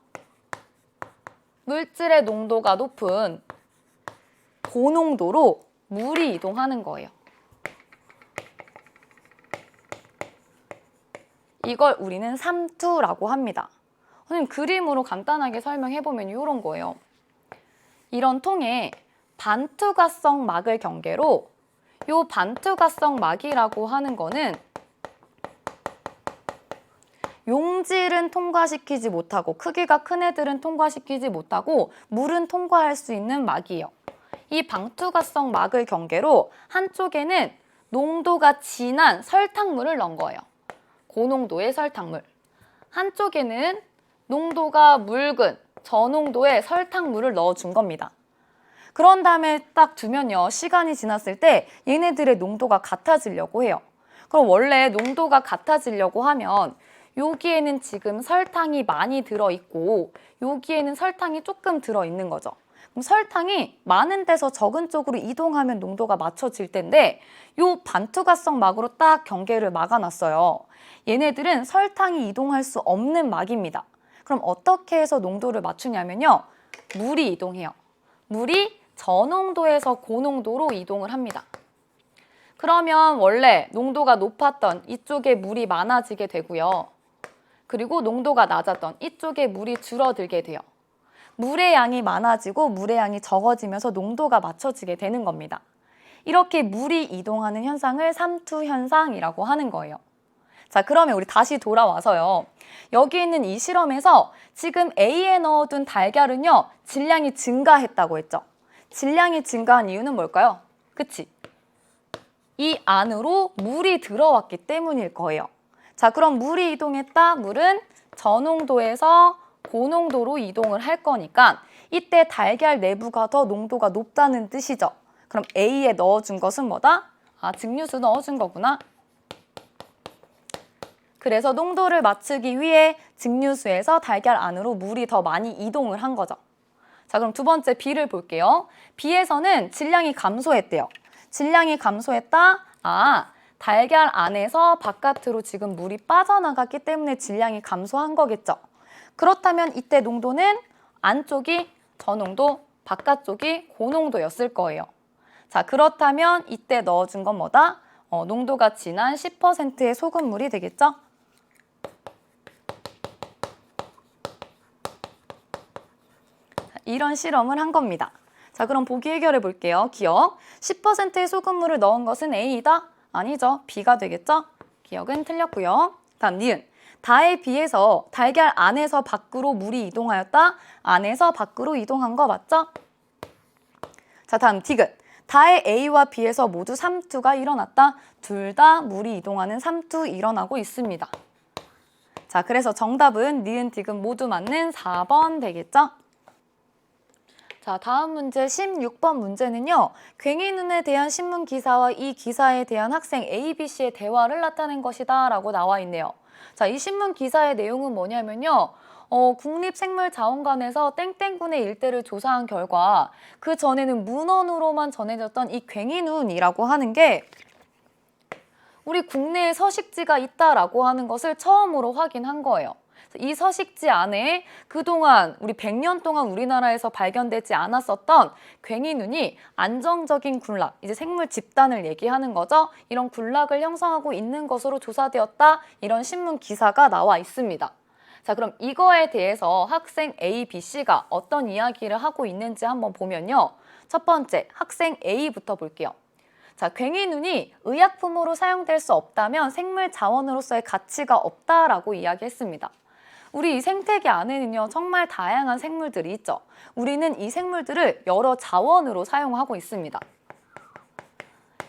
A: 물질의 농도가 높은 고농도로 물이 이동하는 거예요. 이걸 우리는 삼투라고 합니다. 선생님, 그림으로 간단하게 설명해보면 이런 거예요. 이런 통에 반투과성 막을 경계로 이 반투과성 막이라고 하는 거는 용질은 통과시키지 못하고 크기가 큰 애들은 통과시키지 못하고 물은 통과할 수 있는 막이에요. 이 방투과성 막을 경계로 한쪽에는 농도가 진한 설탕물을 넣은 거예요. 고농도의 설탕물. 한쪽에는 농도가 묽은 저농도의 설탕물을 넣어준 겁니다. 그런 다음에 딱 두면요. 시간이 지났을 때 얘네들의 농도가 같아지려고 해요. 그럼 원래 농도가 같아지려고 하면 여기에는 지금 설탕이 많이 들어있고 여기에는 설탕이 조금 들어있는 거죠. 그럼 설탕이 많은 데서 적은 쪽으로 이동하면 농도가 맞춰질 텐데 요 반투과성 막으로 딱 경계를 막아놨어요. 얘네들은 설탕이 이동할 수 없는 막입니다. 그럼 어떻게 해서 농도를 맞추냐면요. 물이 이동해요. 물이 저농도에서 고농도로 이동을 합니다. 그러면 원래 농도가 높았던 이쪽에 물이 많아지게 되고요. 그리고 농도가 낮았던 이쪽에 물이 줄어들게 돼요. 물의 양이 많아지고 물의 양이 적어지면서 농도가 맞춰지게 되는 겁니다. 이렇게 물이 이동하는 현상을 삼투 현상이라고 하는 거예요. 자, 그러면 우리 다시 돌아와서요. 여기 있는 이 실험에서 지금 A에 넣어둔 달걀은요. 질량이 증가했다고 했죠. 질량이 증가한 이유는 뭘까요? 그치? 이 안으로 물이 들어왔기 때문일 거예요. 자, 그럼 물이 이동했다. 물은 저농도에서 고농도로 이동을 할 거니까 이때 달걀 내부가 더 농도가 높다는 뜻이죠. 그럼 A에 넣어준 것은 뭐다? 아, 증류수 넣어준 거구나. 그래서 농도를 맞추기 위해 증류수에서 달걀 안으로 물이 더 많이 이동을 한 거죠. 자, 그럼 두 번째 B를 볼게요. B에서는 질량이 감소했대요. 질량이 감소했다? 아, 달걀 안에서 바깥으로 지금 물이 빠져나갔기 때문에 질량이 감소한 거겠죠. 그렇다면 이때 농도는 안쪽이 저농도, 바깥쪽이 고농도였을 거예요. 자, 그렇다면 이때 넣어준 건 뭐다? 농도가 진한 10%의 소금물이 되겠죠? 이런 실험을 한 겁니다. 자, 그럼 보기 해결해 볼게요. 기억. 10%의 소금물을 넣은 것은 A이다? 아니죠. B가 되겠죠? 기억은 틀렸고요. 다음 니은. 다에 비해서 달걀 안에서 밖으로 물이 이동하였다? 안에서 밖으로 이동한 거 맞죠? 자, 다음 디귿. 다의 A와 B에서 모두 삼투가 일어났다? 둘 다 물이 이동하는 삼투 일어나고 있습니다. 자, 그래서 정답은 니은, 디귿 모두 맞는 4번 되겠죠? 자, 다음 문제 16번 문제는요. 괭이눈에 대한 신문 기사와 이 기사에 대한 학생 A, B, C의 대화를 나타낸 것이다 라고 나와 있네요. 자, 이 신문 기사의 내용은 뭐냐면요. 국립생물자원관에서 땡땡군의 일대를 조사한 결과 그 전에는 문헌으로만 전해졌던 이 괭이눈이라고 하는 게 우리 국내에 서식지가 있다라고 하는 것을 처음으로 확인한 거예요. 이 서식지 안에 그동안 우리 100년 동안 우리나라에서 발견되지 않았었던 괭이눈이 안정적인 군락, 이제 생물 집단을 얘기하는 거죠. 이런 군락을 형성하고 있는 것으로 조사되었다. 이런 신문 기사가 나와 있습니다. 자, 그럼 이거에 대해서 학생 A, B, C가 어떤 이야기를 하고 있는지 한번 보면요. 첫 번째, 학생 A부터 볼게요. 자, 괭이눈이 의약품으로 사용될 수 없다면 생물 자원으로서의 가치가 없다라고 이야기했습니다. 우리 이 생태계 안에는요, 정말 다양한 생물들이 있죠. 우리는 이 생물들을 여러 자원으로 사용하고 있습니다.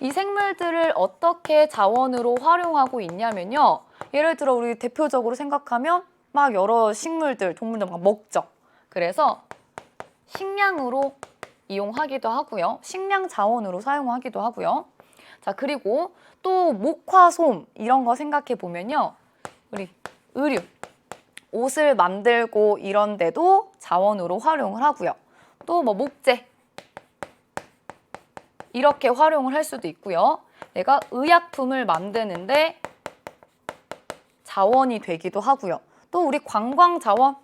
A: 이 생물들을 어떻게 자원으로 활용하고 있냐면요. 예를 들어 우리 대표적으로 생각하면 막 여러 식물들, 동물들 막 먹죠. 그래서 식량으로 이용하기도 하고요. 식량 자원으로 사용하기도 하고요. 자, 그리고 또 목화솜 이런 거 생각해 보면요. 우리 의류, 옷을 만들고 이런 데도 자원으로 활용을 하고요. 또 뭐 목재 이렇게 활용을 할 수도 있고요. 내가 의약품을 만드는데 자원이 되기도 하고요. 또 우리 관광 자원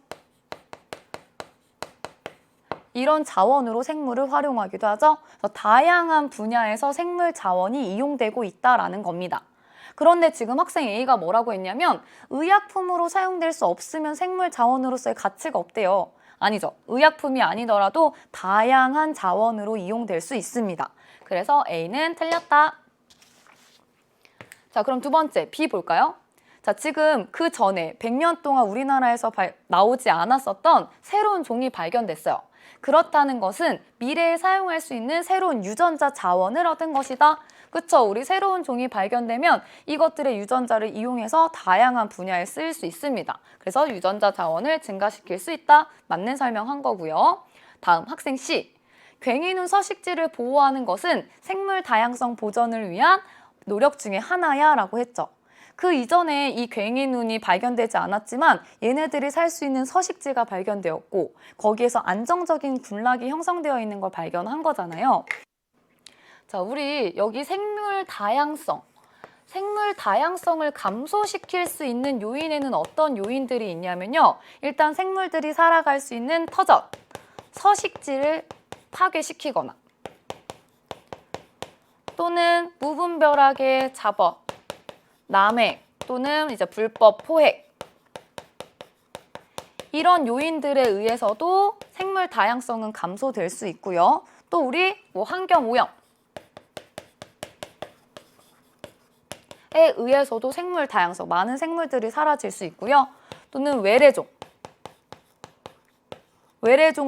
A: 이런 자원으로 생물을 활용하기도 하죠. 그래서 다양한 분야에서 생물 자원이 이용되고 있다라는 겁니다. 그런데 지금 학생 A가 뭐라고 했냐면 의약품으로 사용될 수 없으면 생물 자원으로서의 가치가 없대요. 아니죠. 의약품이 아니더라도 다양한 자원으로 이용될 수 있습니다. 그래서 A는 틀렸다. 자, 그럼 두 번째 B 볼까요? 자, 지금 그 전에 100년 동안 우리나라에서 나오지 않았었던 새로운 종이 발견됐어요. 그렇다는 것은 미래에 사용할 수 있는 새로운 유전자 자원을 얻은 것이다. 그쵸? 우리 새로운 종이 발견되면 이것들의 유전자를 이용해서 다양한 분야에 쓰일 수 있습니다. 그래서 유전자 자원을 증가시킬 수 있다. 맞는 설명한 거고요. 다음 학생 C. 괭이눈 서식지를 보호하는 것은 생물 다양성 보전을 위한 노력 중에 하나야 라고 했죠. 그 이전에 이 괭이눈이 발견되지 않았지만 얘네들이 살 수 있는 서식지가 발견되었고 거기에서 안정적인 군락이 형성되어 있는 걸 발견한 거잖아요. 자, 우리 여기 생물 다양성을 감소시킬 수 있는 요인에는 어떤 요인들이 있냐면요. 일단 생물들이 살아갈 수 있는 터전, 서식지를 파괴시키거나 또는 무분별하게 잡아 남획 또는 이제 불법 포획 이런 요인들에 의해서도 생물 다양성은 감소될 수 있고요. 또 우리 환경 오염에 의해서도 생물 다양성, 많은 생물들이 사라질 수 있고요. 또는 외래종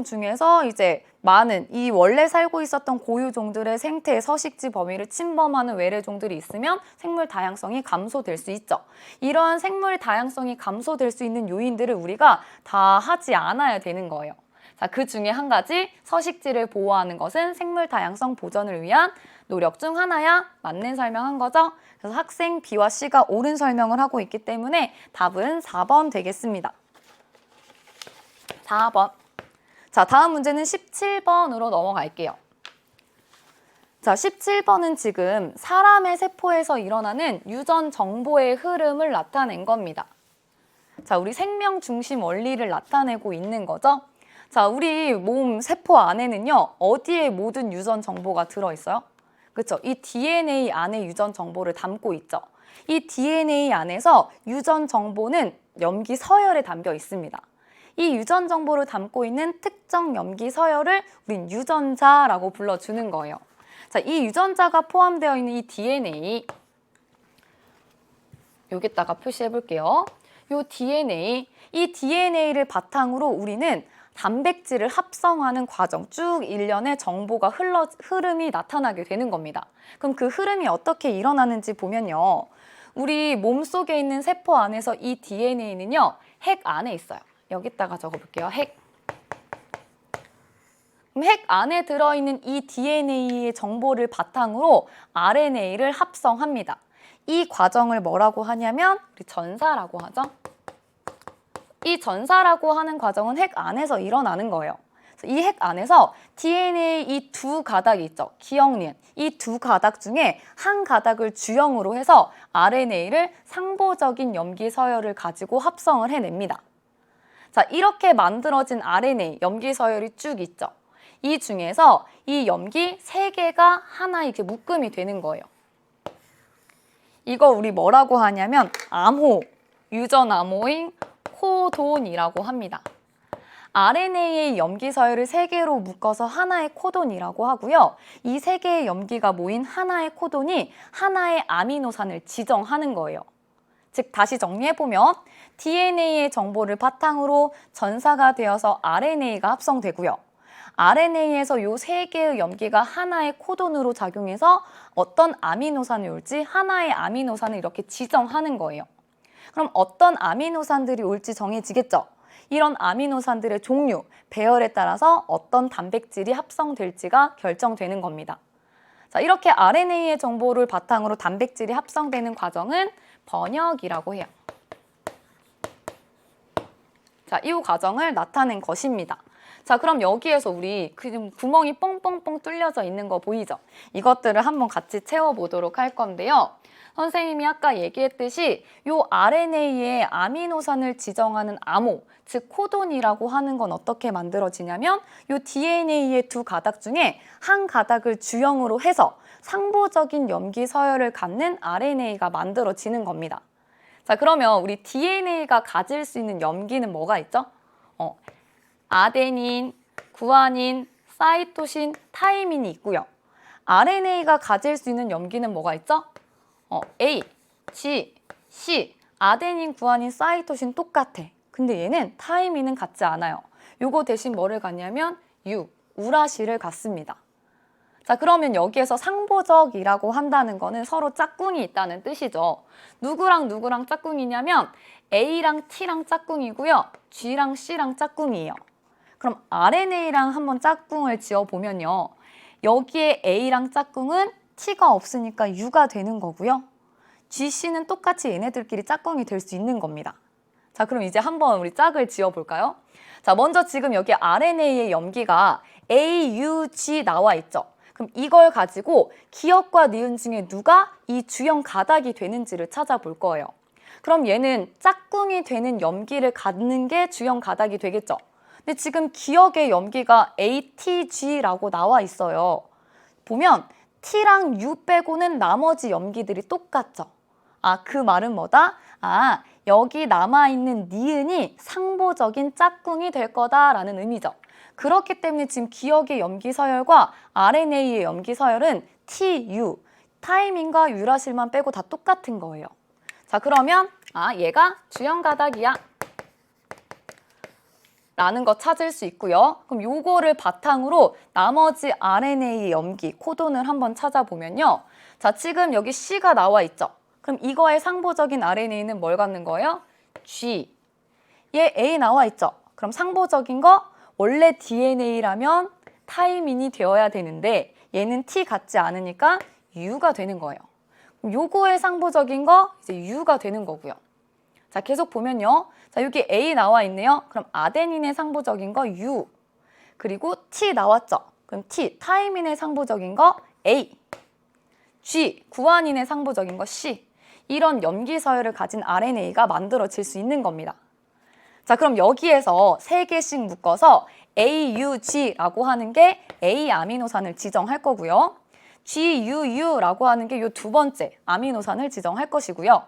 A: 중에서 이제 많은 이 원래 살고 있었던 고유종들의 생태 서식지 범위를 침범하는 외래종들이 있으면 생물 다양성이 감소될 수 있죠. 이러한 생물 다양성이 감소될 수 있는 요인들을 우리가 다 하지 않아야 되는 거예요. 자, 그 중에 한 가지 서식지를 보호하는 것은 생물 다양성 보전을 위한 노력 중 하나야. 맞는 설명한 거죠. 그래서 학생 B와 C가 옳은 설명을 하고 있기 때문에 답은 4번 되겠습니다. 4번. 자, 다음 문제는 17번으로 넘어갈게요. 자, 17번은 지금 사람의 세포에서 일어나는 유전 정보의 흐름을 나타낸 겁니다. 자, 우리 생명 중심 원리를 나타내고 있는 거죠. 자, 우리 몸 세포 안에는요, 어디에 모든 유전 정보가 들어있어요? 그렇죠? 이 DNA 안에 유전 정보를 담고 있죠. 이 DNA 안에서 유전 정보는 염기 서열에 담겨 있습니다. 이 유전 정보를 담고 있는 특정 염기 서열을 우린 유전자라고 불러주는 거예요. 자, 이 유전자가 포함되어 있는 이 DNA, 여기다가 표시해 볼게요. 이 DNA를 바탕으로 우리는 단백질을 합성하는 과정, 쭉 일련의 정보가 흐름이 나타나게 되는 겁니다. 그럼 그 흐름이 어떻게 일어나는지 보면요. 우리 몸속에 있는 세포 안에서 이 DNA는요, 핵 안에 있어요. 여기다가 적어볼게요. 핵. 그럼 핵 안에 들어있는 이 DNA의 정보를 바탕으로 RNA를 합성합니다. 이 과정을 뭐라고 하냐면 우리 전사라고 하죠. 이 전사라고 하는 과정은 핵 안에서 일어나는 거예요. 이 핵 안에서 DNA 이 두 가닥이 있죠. 기억, 니은. 이 두 가닥 중에 한 가닥을 주형으로 해서 RNA를 상보적인 염기 서열을 가지고 합성을 해냅니다. 자, 이렇게 만들어진 RNA, 염기 서열이 쭉 있죠. 이 중에서 이 염기 3개가 하나 이렇게 묶음이 되는 거예요. 이거 우리 뭐라고 하냐면 암호, 유전 암호인 코돈이라고 합니다. RNA의 염기 서열을 3개로 묶어서 하나의 코돈이라고 하고요. 이 3개의 염기가 모인 하나의 코돈이 하나의 아미노산을 지정하는 거예요. 즉 다시 정리해보면 DNA의 정보를 바탕으로 전사가 되어서 RNA가 합성되고요. RNA에서 이 3개의 염기가 하나의 코돈으로 작용해서 어떤 아미노산이 올지 하나의 아미노산을 이렇게 지정하는 거예요. 그럼 어떤 아미노산들이 올지 정해지겠죠? 이런 아미노산들의 종류, 배열에 따라서 어떤 단백질이 합성될지가 결정되는 겁니다. 자, 이렇게 RNA의 정보를 바탕으로 단백질이 합성되는 과정은 번역이라고 해요. 자, 이 과정을 나타낸 것입니다. 자, 그럼 여기에서 우리 지금 구멍이 뻥뻥뻥 뚫려져 있는 거 보이죠? 이것들을 한번 같이 채워보도록 할 건데요. 선생님이 아까 얘기했듯이 이 RNA의 아미노산을 지정하는 암호, 즉 코돈이라고 하는 건 어떻게 만들어지냐면 이 DNA의 두 가닥 중에 한 가닥을 주형으로 해서 상보적인 염기 서열을 갖는 RNA가 만들어지는 겁니다. 자, 그러면 우리 DNA가 가질 수 있는 염기는 뭐가 있죠? 아데닌, 구아닌, 사이토신, 타이민이 있고요. RNA가 가질 수 있는 염기는 뭐가 있죠? A, G, C, 아데닌, 구아닌, 사이토신 똑같아. 근데 얘는 타이민은 같지 않아요. 요거 대신 뭐를 갖냐면 U, 우라실을 갖습니다. 자, 그러면 여기에서 상보적이라고 한다는 거는 서로 짝꿍이 있다는 뜻이죠. 누구랑 누구랑 짝꿍이냐면 A랑 T랑 짝꿍이고요. G랑 C랑 짝꿍이에요. 그럼 RNA랑 한번 짝꿍을 지어보면요. 여기에 A랑 짝꿍은 T가 없으니까 U가 되는 거고요. G, C는 똑같이 얘네들끼리 짝꿍이 될 수 있는 겁니다. 자, 그럼 이제 한번 우리 짝을 지어볼까요? 자, 먼저 지금 여기 RNA의 염기가 A, U, G 나와 있죠. 그럼 이걸 가지고 기억과 니은 중에 누가 이 주형 가닥이 되는지를 찾아볼 거예요. 그럼 얘는 짝꿍이 되는 염기를 갖는 게 주형 가닥이 되겠죠. 근데 지금 기억의 염기가 ATG라고 나와 있어요. 보면 T랑 U 빼고는 나머지 염기들이 똑같죠. 아, 그 말은 뭐다? 아, 여기 남아있는 니은이 상보적인 짝꿍이 될 거다라는 의미죠. 그렇기 때문에 지금 기억의 염기 서열과 RNA의 염기 서열은 TU, 타이밍과 유라실만 빼고 다 똑같은 거예요. 자, 그러면 얘가 주형 가닥이야 라는 거 찾을 수 있고요. 그럼 요거를 바탕으로 나머지 RNA의 염기, 코돈을 한번 찾아보면요. 자, 지금 여기 C가 나와 있죠. 그럼 이거의 상보적인 RNA는 뭘 갖는 거예요? G. 얘 A 나와 있죠. 그럼 상보적인 거 원래 DNA라면 타이민이 되어야 되는데 얘는 T 같지 않으니까 U가 되는 거예요. 그럼 요거의 상보적인 거 이제 U가 되는 거고요. 자, 계속 보면요. 자, 여기 A 나와 있네요. 그럼 아데닌의 상보적인 거 U. 그리고 T 나왔죠. 그럼 T, 타이민의 상보적인 거 A. G, 구아닌의 상보적인 거 C. 이런 염기 서열을 가진 RNA가 만들어질 수 있는 겁니다. 자, 그럼 여기에서 3개씩 묶어서 AUG라고 하는 게 A 아미노산을 지정할 거고요. GUU라고 하는 게 이 두 번째 아미노산을 지정할 것이고요.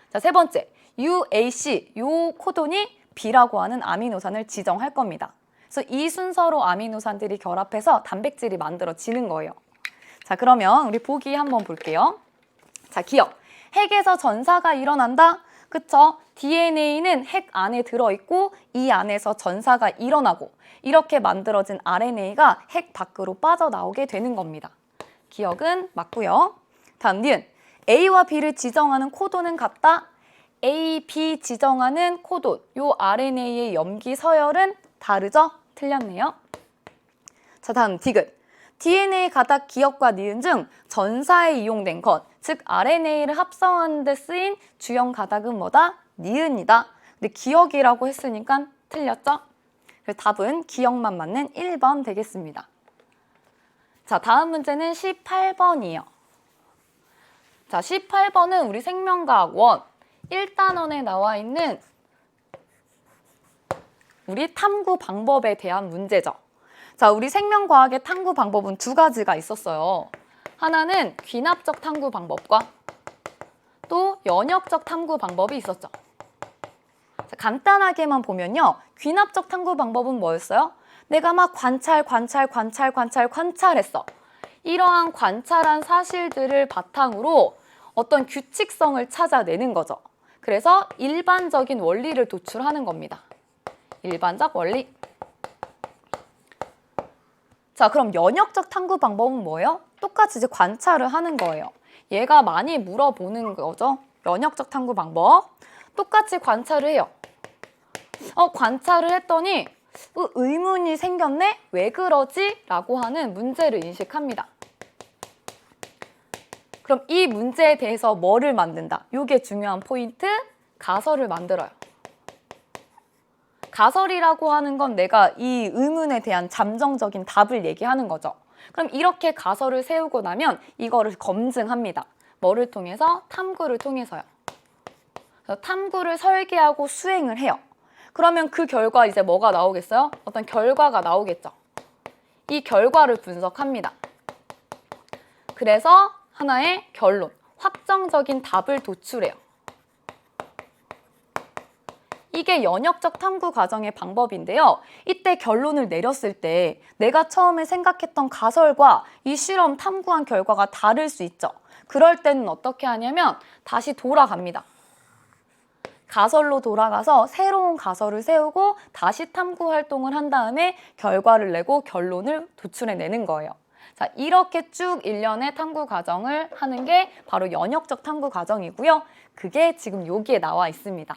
A: 자, 세 번째 UAC, 요 코돈이 B라고 하는 아미노산을 지정할 겁니다. 그래서 이 순서로 아미노산들이 결합해서 단백질이 만들어지는 거예요. 자, 그러면 우리 보기 한번 볼게요. 자, 기억. 핵에서 전사가 일어난다? 그쵸? DNA는 핵 안에 들어있고 이 안에서 전사가 일어나고 이렇게 만들어진 RNA가 핵 밖으로 빠져나오게 되는 겁니다. 기억은 맞고요. 다음 니은. A와 B를 지정하는 코돈은 같다? A, B 지정하는 코돈, 요 RNA의 염기 서열은 다르죠? 틀렸네요. 자, 다음 디귿. DNA 가닥 기억과 니은 중 전사에 이용된 것, 즉 RNA를 합성하는 데 쓰인 주요 가닥은 뭐다? 니은이다. 근데 기억이라고 했으니까 틀렸죠? 그래서 답은 기억만 맞는 1번 되겠습니다. 자, 다음 문제는 18번이에요. 자, 18번은 우리 생명과학 1단원에 나와 있는 우리 탐구 방법에 대한 문제죠. 자, 우리 생명과학의 탐구 방법은 두 가지가 있었어요. 하나는 귀납적 탐구 방법과 또 연역적 탐구 방법이 있었죠. 자, 간단하게만 보면요. 귀납적 탐구 방법은 뭐였어요? 내가 막 관찰했어. 이러한 관찰한 사실들을 바탕으로 어떤 규칙성을 찾아내는 거죠. 그래서 일반적인 원리를 도출하는 겁니다. 일반적 원리. 자, 그럼 연역적 탐구 방법은 뭐예요? 똑같이 이제 관찰을 하는 거예요. 얘가 많이 물어보는 거죠. 연역적 탐구 방법. 똑같이 관찰을 해요. 관찰을 했더니 의문이 생겼네? 왜 그러지? 라고 하는 문제를 인식합니다. 그럼 이 문제에 대해서 뭐를 만든다? 이게 중요한 포인트, 가설을 만들어요. 가설이라고 하는 건 내가 이 의문에 대한 잠정적인 답을 얘기하는 거죠. 그럼 이렇게 가설을 세우고 나면 이거를 검증합니다. 뭐를 통해서? 탐구를 통해서요. 그래서 탐구를 설계하고 수행을 해요. 그러면 그 결과 이제 뭐가 나오겠어요? 어떤 결과가 나오겠죠. 이 결과를 분석합니다. 그래서 하나의 결론, 확정적인 답을 도출해요. 이게 연역적 탐구 과정의 방법인데요. 이때 결론을 내렸을 때 내가 처음에 생각했던 가설과 이 실험 탐구한 결과가 다를 수 있죠. 그럴 때는 어떻게 하냐면 다시 돌아갑니다. 가설로 돌아가서 새로운 가설을 세우고 다시 탐구 활동을 한 다음에 결과를 내고 결론을 도출해내는 거예요. 자, 이렇게 쭉 일련의 탐구 과정을 하는 게 바로 연역적 탐구 과정이고요. 그게 지금 여기에 나와 있습니다.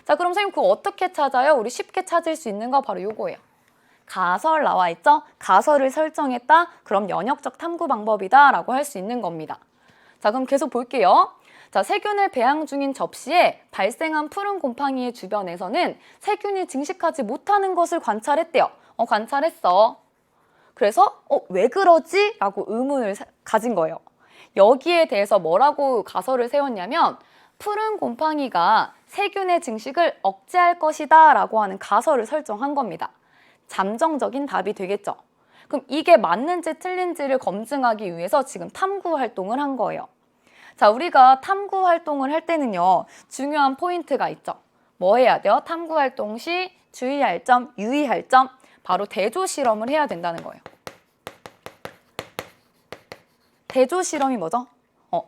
A: 자, 그럼 선생님 그거 어떻게 찾아요? 우리 쉽게 찾을 수 있는 거 바로 요거예요. 가설 나와 있죠? 가설을 설정했다? 그럼 연역적 탐구 방법이다 라고 할 수 있는 겁니다. 자, 그럼 계속 볼게요. 자, 세균을 배양 중인 접시에 발생한 푸른 곰팡이의 주변에서는 세균이 증식하지 못하는 것을 관찰했대요. 관찰했어. 그래서 왜 그러지? 라고 의문을 가진 거예요. 여기에 대해서 뭐라고 가설을 세웠냐면 푸른 곰팡이가 세균의 증식을 억제할 것이다 라고 하는 가설을 설정한 겁니다. 잠정적인 답이 되겠죠. 그럼 이게 맞는지 틀린지를 검증하기 위해서 지금 탐구 활동을 한 거예요. 자, 우리가 탐구 활동을 할 때는요, 중요한 포인트가 있죠. 뭐 해야 돼요? 탐구 활동 시 주의할 점, 유의할 점, 바로 대조 실험을 해야 된다는 거예요. 대조 실험이 뭐죠?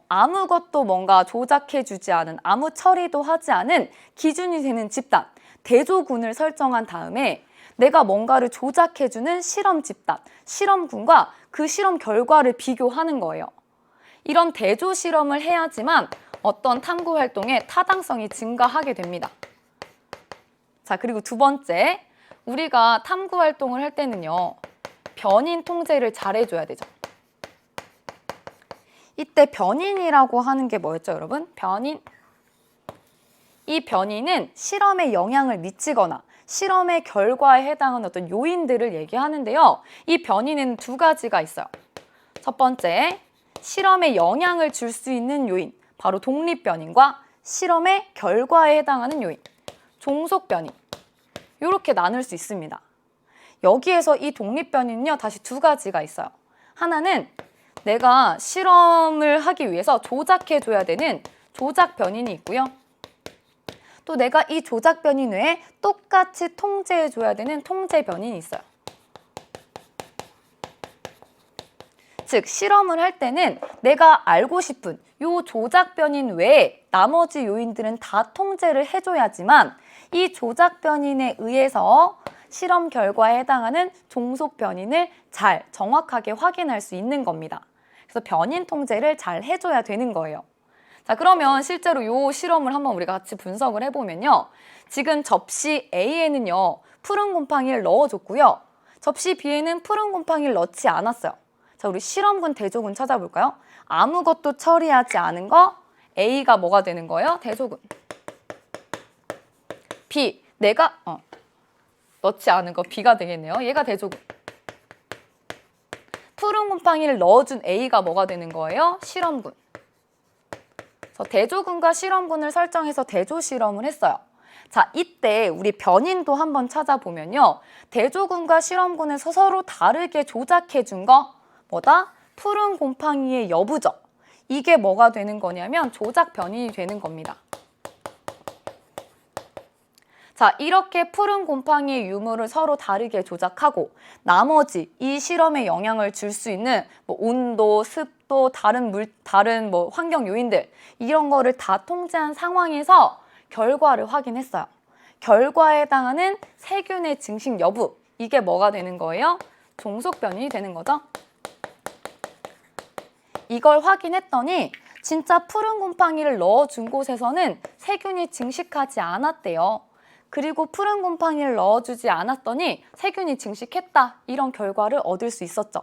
A: 아무것도 뭔가 조작해주지 않은, 아무 처리도 하지 않은 기준이 되는 집단, 대조군을 설정한 다음에 내가 뭔가를 조작해주는 실험 집단, 실험군과 그 실험 결과를 비교하는 거예요. 이런 대조 실험을 해야지만 어떤 탐구 활동의 타당성이 증가하게 됩니다. 자, 그리고 두 번째, 우리가 탐구 활동을 할 때는요, 변인 통제를 잘 해줘야 되죠. 이때 변인이라고 하는 게 뭐였죠, 여러분? 변인. 이 변인은 실험에 영향을 미치거나 실험의 결과에 해당하는 어떤 요인들을 얘기하는데요. 이 변인에는 두 가지가 있어요. 첫 번째, 실험에 영향을 줄 수 있는 요인, 바로 독립변인과 실험의 결과에 해당하는 요인, 종속변인. 이렇게 나눌 수 있습니다. 여기에서 이 독립변인은요, 다시 두 가지가 있어요. 하나는 내가 실험을 하기 위해서 조작해줘야 되는 조작 변인이 있고요. 또 내가 이 조작 변인 외에 똑같이 통제해줘야 되는 통제 변인이 있어요. 즉, 실험을 할 때는 내가 알고 싶은 이 조작 변인 외에 나머지 요인들은 다 통제를 해줘야지만 이 조작 변인에 의해서 실험 결과에 해당하는 종속 변인을 잘 정확하게 확인할 수 있는 겁니다. 그래서 변인 통제를 잘 해줘야 되는 거예요. 자, 그러면 실제로 이 실험을 한번 우리가 같이 분석을 해보면요. 지금 접시 A에는요, 푸른 곰팡이를 넣어줬고요. 접시 B에는 푸른 곰팡이를 넣지 않았어요. 자, 우리 실험군, 대조군 찾아볼까요? 아무것도 처리하지 않은 거 A가 뭐가 되는 거예요? 대조군. B, 내가 넣지 않은 거 B가 되겠네요. 얘가 대조군. 푸른 곰팡이를 넣어준 A가 뭐가 되는 거예요? 실험군. 그래서 대조군과 실험군을 설정해서 대조 실험을 했어요. 자, 이때 우리 변인도 한번 찾아보면요. 대조군과 실험군에서 서로 다르게 조작해 준 거 뭐다? 푸른 곰팡이의 여부죠. 이게 뭐가 되는 거냐면 조작 변인이 되는 겁니다. 자, 이렇게 푸른 곰팡이의 유무를 서로 다르게 조작하고 나머지 이 실험에 영향을 줄 수 있는 뭐 온도, 습도, 다른 뭐 환경 요인들 이런 거를 다 통제한 상황에서 결과를 확인했어요. 결과에 해당하는 세균의 증식 여부, 이게 뭐가 되는 거예요? 종속 변인이 되는 거죠. 이걸 확인했더니 진짜 푸른 곰팡이를 넣어준 곳에서는 세균이 증식하지 않았대요. 그리고 푸른 곰팡이를 넣어주지 않았더니 세균이 증식했다. 이런 결과를 얻을 수 있었죠.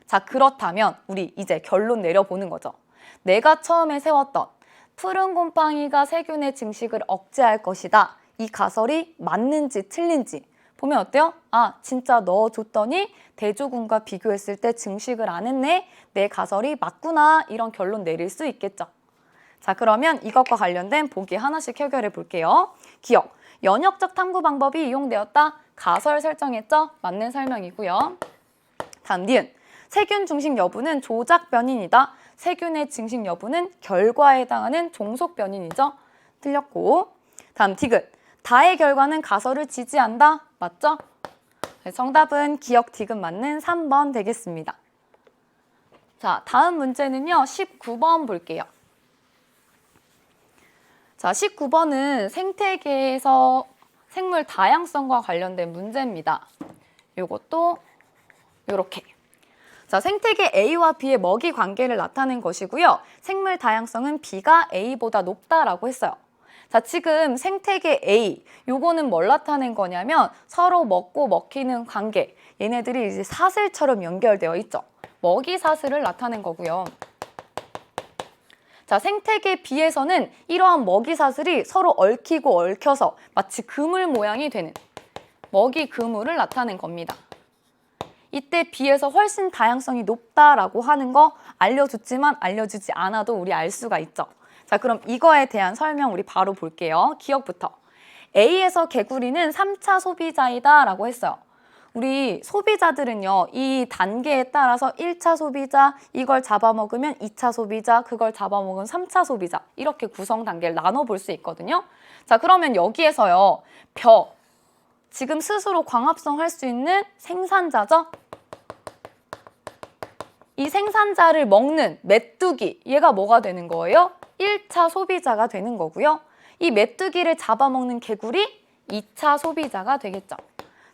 A: 자, 그렇다면 우리 이제 결론 내려보는 거죠. 내가 처음에 세웠던 푸른 곰팡이가 세균의 증식을 억제할 것이다. 이 가설이 맞는지 틀린지 보면 어때요? 아, 진짜 넣어줬더니 대조군과 비교했을 때 증식을 안 했네. 내 가설이 맞구나. 이런 결론 내릴 수 있겠죠. 자, 그러면 이것과 관련된 보기 하나씩 해결해 볼게요. 기억, 연역적 탐구 방법이 이용되었다. 가설 설정했죠? 맞는 설명이고요. 다음 니은, 세균 증식 여부는 조작 변인이다. 세균의 증식 여부는 결과에 해당하는 종속 변인이죠. 틀렸고. 다음 디귿, 다의 결과는 가설을 지지한다. 맞죠? 네, 정답은 기억 디귿 맞는 3번 되겠습니다. 자, 다음 문제는요. 19번 볼게요. 자, 19번은 생태계에서 생물 다양성과 관련된 문제입니다. 요것도 요렇게. 자, 생태계 A와 B의 먹이 관계를 나타낸 것이고요. 생물 다양성은 B가 A보다 높다라고 했어요. 자, 지금 생태계 A, 요거는 뭘 나타낸 거냐면 서로 먹고 먹히는 관계. 얘네들이 이제 사슬처럼 연결되어 있죠. 먹이 사슬을 나타낸 거고요. 자, 생태계 B에서는 이러한 먹이 사슬이 서로 얽히고 얽혀서 마치 그물 모양이 되는 먹이 그물을 나타낸 겁니다. 이때 B에서 훨씬 다양성이 높다라고 하는 거 알려줬지만 알려주지 않아도 우리 알 수가 있죠. 자, 그럼 이거에 대한 설명 우리 바로 볼게요. 기억부터. A에서 개구리는 3차 소비자이다 라고 했어요. 우리 소비자들은요, 이 단계에 따라서 1차 소비자, 이걸 잡아먹으면 2차 소비자, 그걸 잡아먹으면 3차 소비자, 이렇게 구성 단계를 나눠볼 수 있거든요. 자, 그러면 여기에서요, 지금 스스로 광합성 할 수 있는 생산자죠? 이 생산자를 먹는 메뚜기, 얘가 뭐가 되는 거예요? 1차 소비자가 되는 거고요. 이 메뚜기를 잡아먹는 개구리, 2차 소비자가 되겠죠.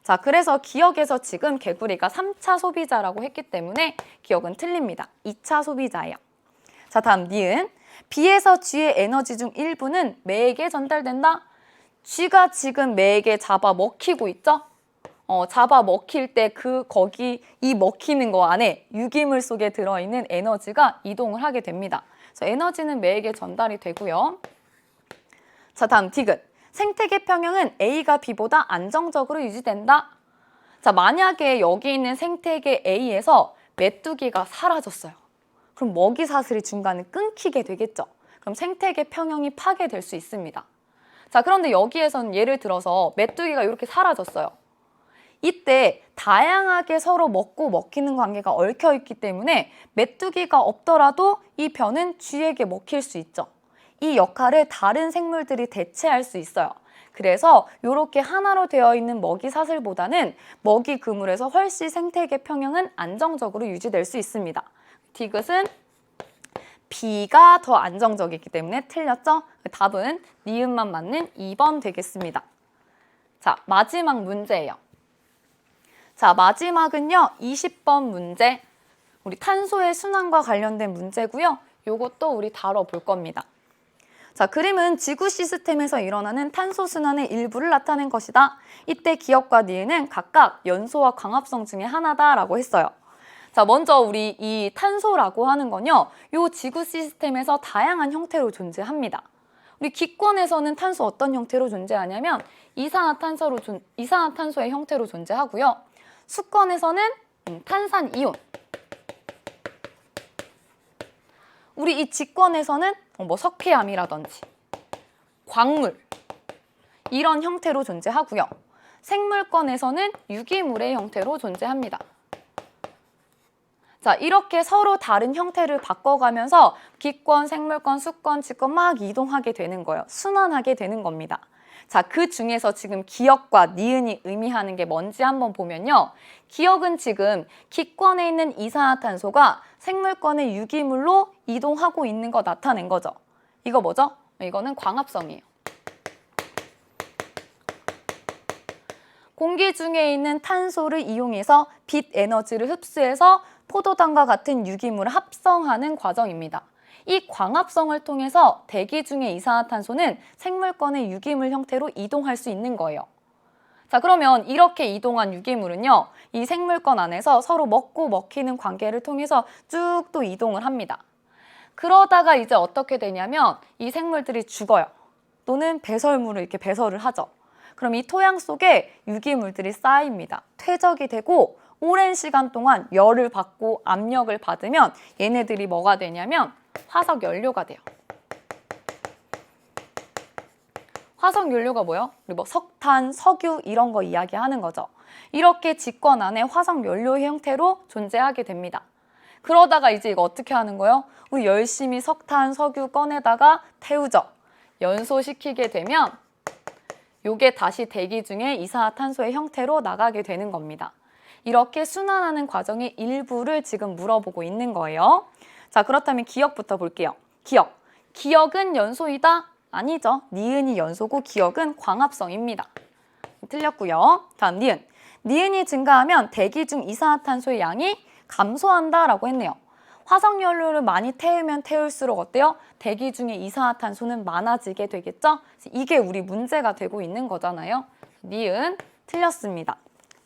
A: 자, 그래서 기억에서 지금 개구리가 3차 소비자라고 했기 때문에 기억은 틀립니다. 2차 소비자예요. 자, 다음 니은. B에서 G의 에너지 중 일부는 매에게 전달된다. G가 지금 매에게 잡아먹히고 있죠? 잡아먹힐 때 거기 이 먹히는 거 안에 유기물 속에 들어있는 에너지가 이동을 하게 됩니다. 그래서 에너지는 매에게 전달이 되고요. 자, 다음 디귿. 생태계 평형은 A가 B보다 안정적으로 유지된다. 자, 만약에 여기 있는 생태계 A에서 메뚜기가 사라졌어요. 그럼 먹이 사슬이 중간에 끊기게 되겠죠. 그럼 생태계 평형이 파괴될 수 있습니다. 자, 그런데 여기에서는 예를 들어서 메뚜기가 이렇게 사라졌어요. 이때 다양하게 서로 먹고 먹히는 관계가 얽혀 있기 때문에 메뚜기가 없더라도 이 벼는 쥐에게 먹힐 수 있죠. 이 역할을 다른 생물들이 대체할 수 있어요. 그래서 이렇게 하나로 되어 있는 먹이 사슬보다는 먹이 그물에서 훨씬 생태계 평형은 안정적으로 유지될 수 있습니다. 디귿은 B가 더 안정적이기 때문에 틀렸죠? 답은 니은만 맞는 2번 되겠습니다. 자, 마지막 문제예요. 자, 마지막은요. 20번 문제. 우리 탄소의 순환과 관련된 문제고요. 요것도 우리 다뤄볼 겁니다. 자, 그림은 지구 시스템에서 일어나는 탄소 순환의 일부를 나타낸 것이다. 이때 기억과 니은은 각각 연소와 광합성 중에 하나다라고 했어요. 자, 먼저 우리 이 탄소라고 하는 건요, 요 지구 시스템에서 다양한 형태로 존재합니다. 우리 기권에서는 탄소 어떤 형태로 존재하냐면 이산화탄소의 형태로 존재하고요. 수권에서는 탄산이온. 우리 이 직권에서는 뭐 석회암이라든지 광물 이런 형태로 존재하고요. 생물권에서는 유기물의 형태로 존재합니다. 자, 이렇게 서로 다른 형태를 바꿔가면서 기권, 생물권, 수권, 직권 막 이동하게 되는 거예요. 순환하게 되는 겁니다. 자, 그 중에서 지금 기역과 니은이 의미하는 게 뭔지 한번 보면요. 기역은 지금 기권에 있는 이산화탄소가 생물권의 유기물로 이동하고 있는 거 나타낸 거죠. 이거 뭐죠? 이거는 광합성이에요. 공기 중에 있는 탄소를 이용해서 빛 에너지를 흡수해서 포도당과 같은 유기물을 합성하는 과정입니다. 이 광합성을 통해서 대기 중의 이산화탄소는 생물권의 유기물 형태로 이동할 수 있는 거예요. 자, 그러면 이렇게 이동한 유기물은요, 이 생물권 안에서 서로 먹고 먹히는 관계를 통해서 쭉 또 이동을 합니다. 그러다가 이제 어떻게 되냐면 이 생물들이 죽어요. 또는 배설물을 이렇게 배설을 하죠. 그럼 이 토양 속에 유기물들이 쌓입니다. 퇴적이 되고 오랜 시간 동안 열을 받고 압력을 받으면 얘네들이 뭐가 되냐면 화석 연료가 돼요. 화석 연료가 뭐예요? 우리 뭐 석탄, 석유 이런 거 이야기하는 거죠. 이렇게 직권 안에 화석 연료 형태로 존재하게 됩니다. 그러다가 이제 이거 어떻게 하는 거예요? 우리 열심히 석탄, 석유 꺼내다가 태우죠. 연소시키게 되면 요게 다시 대기 중에 이산화탄소의 형태로 나가게 되는 겁니다. 이렇게 순환하는 과정의 일부를 지금 물어보고 있는 거예요. 자, 그렇다면 기역부터 볼게요. 기역. 기역은 연소이다? 아니죠. 니은이 연소고 기역은 광합성입니다. 틀렸고요. 다음 니은. 니은이 증가하면 대기 중 이산화탄소의 양이 감소한다라고 했네요. 화석연료를 많이 태우면 태울수록 어때요? 대기 중에 이산화탄소는 많아지게 되겠죠? 이게 우리 문제가 되고 있는 거잖아요. 니은 틀렸습니다.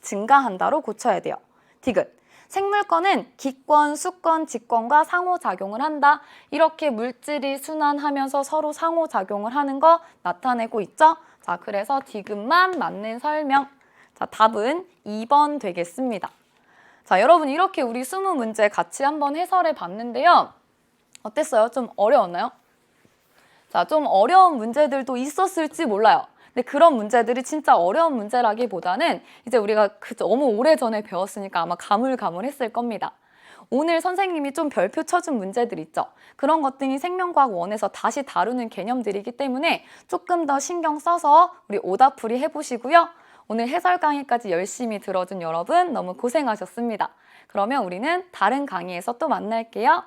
A: 증가한다로 고쳐야 돼요. 디귿. 생물권은 기권, 수권, 직권과 상호작용을 한다. 이렇게 물질이 순환하면서 서로 상호작용을 하는 거 나타내고 있죠? 자, 그래서 디귿만 맞는 설명. 자, 답은 2번 되겠습니다. 자, 여러분 이렇게 우리 20문제 같이 한번 해설해 봤는데요. 어땠어요? 좀 어려웠나요? 자, 좀 어려운 문제들도 있었을지 몰라요. 근데 그런 문제들이 진짜 어려운 문제라기보다는 이제 우리가 너무 오래전에 배웠으니까 아마 가물가물했을 겁니다. 오늘 선생님이 좀 별표 쳐준 문제들 있죠. 그런 것들이 생명과학 1에서 다시 다루는 개념들이기 때문에 조금 더 신경 써서 우리 오답풀이 해보시고요. 오늘 해설 강의까지 열심히 들어준 여러분 너무 고생하셨습니다. 그러면 우리는 다른 강의에서 또 만날게요.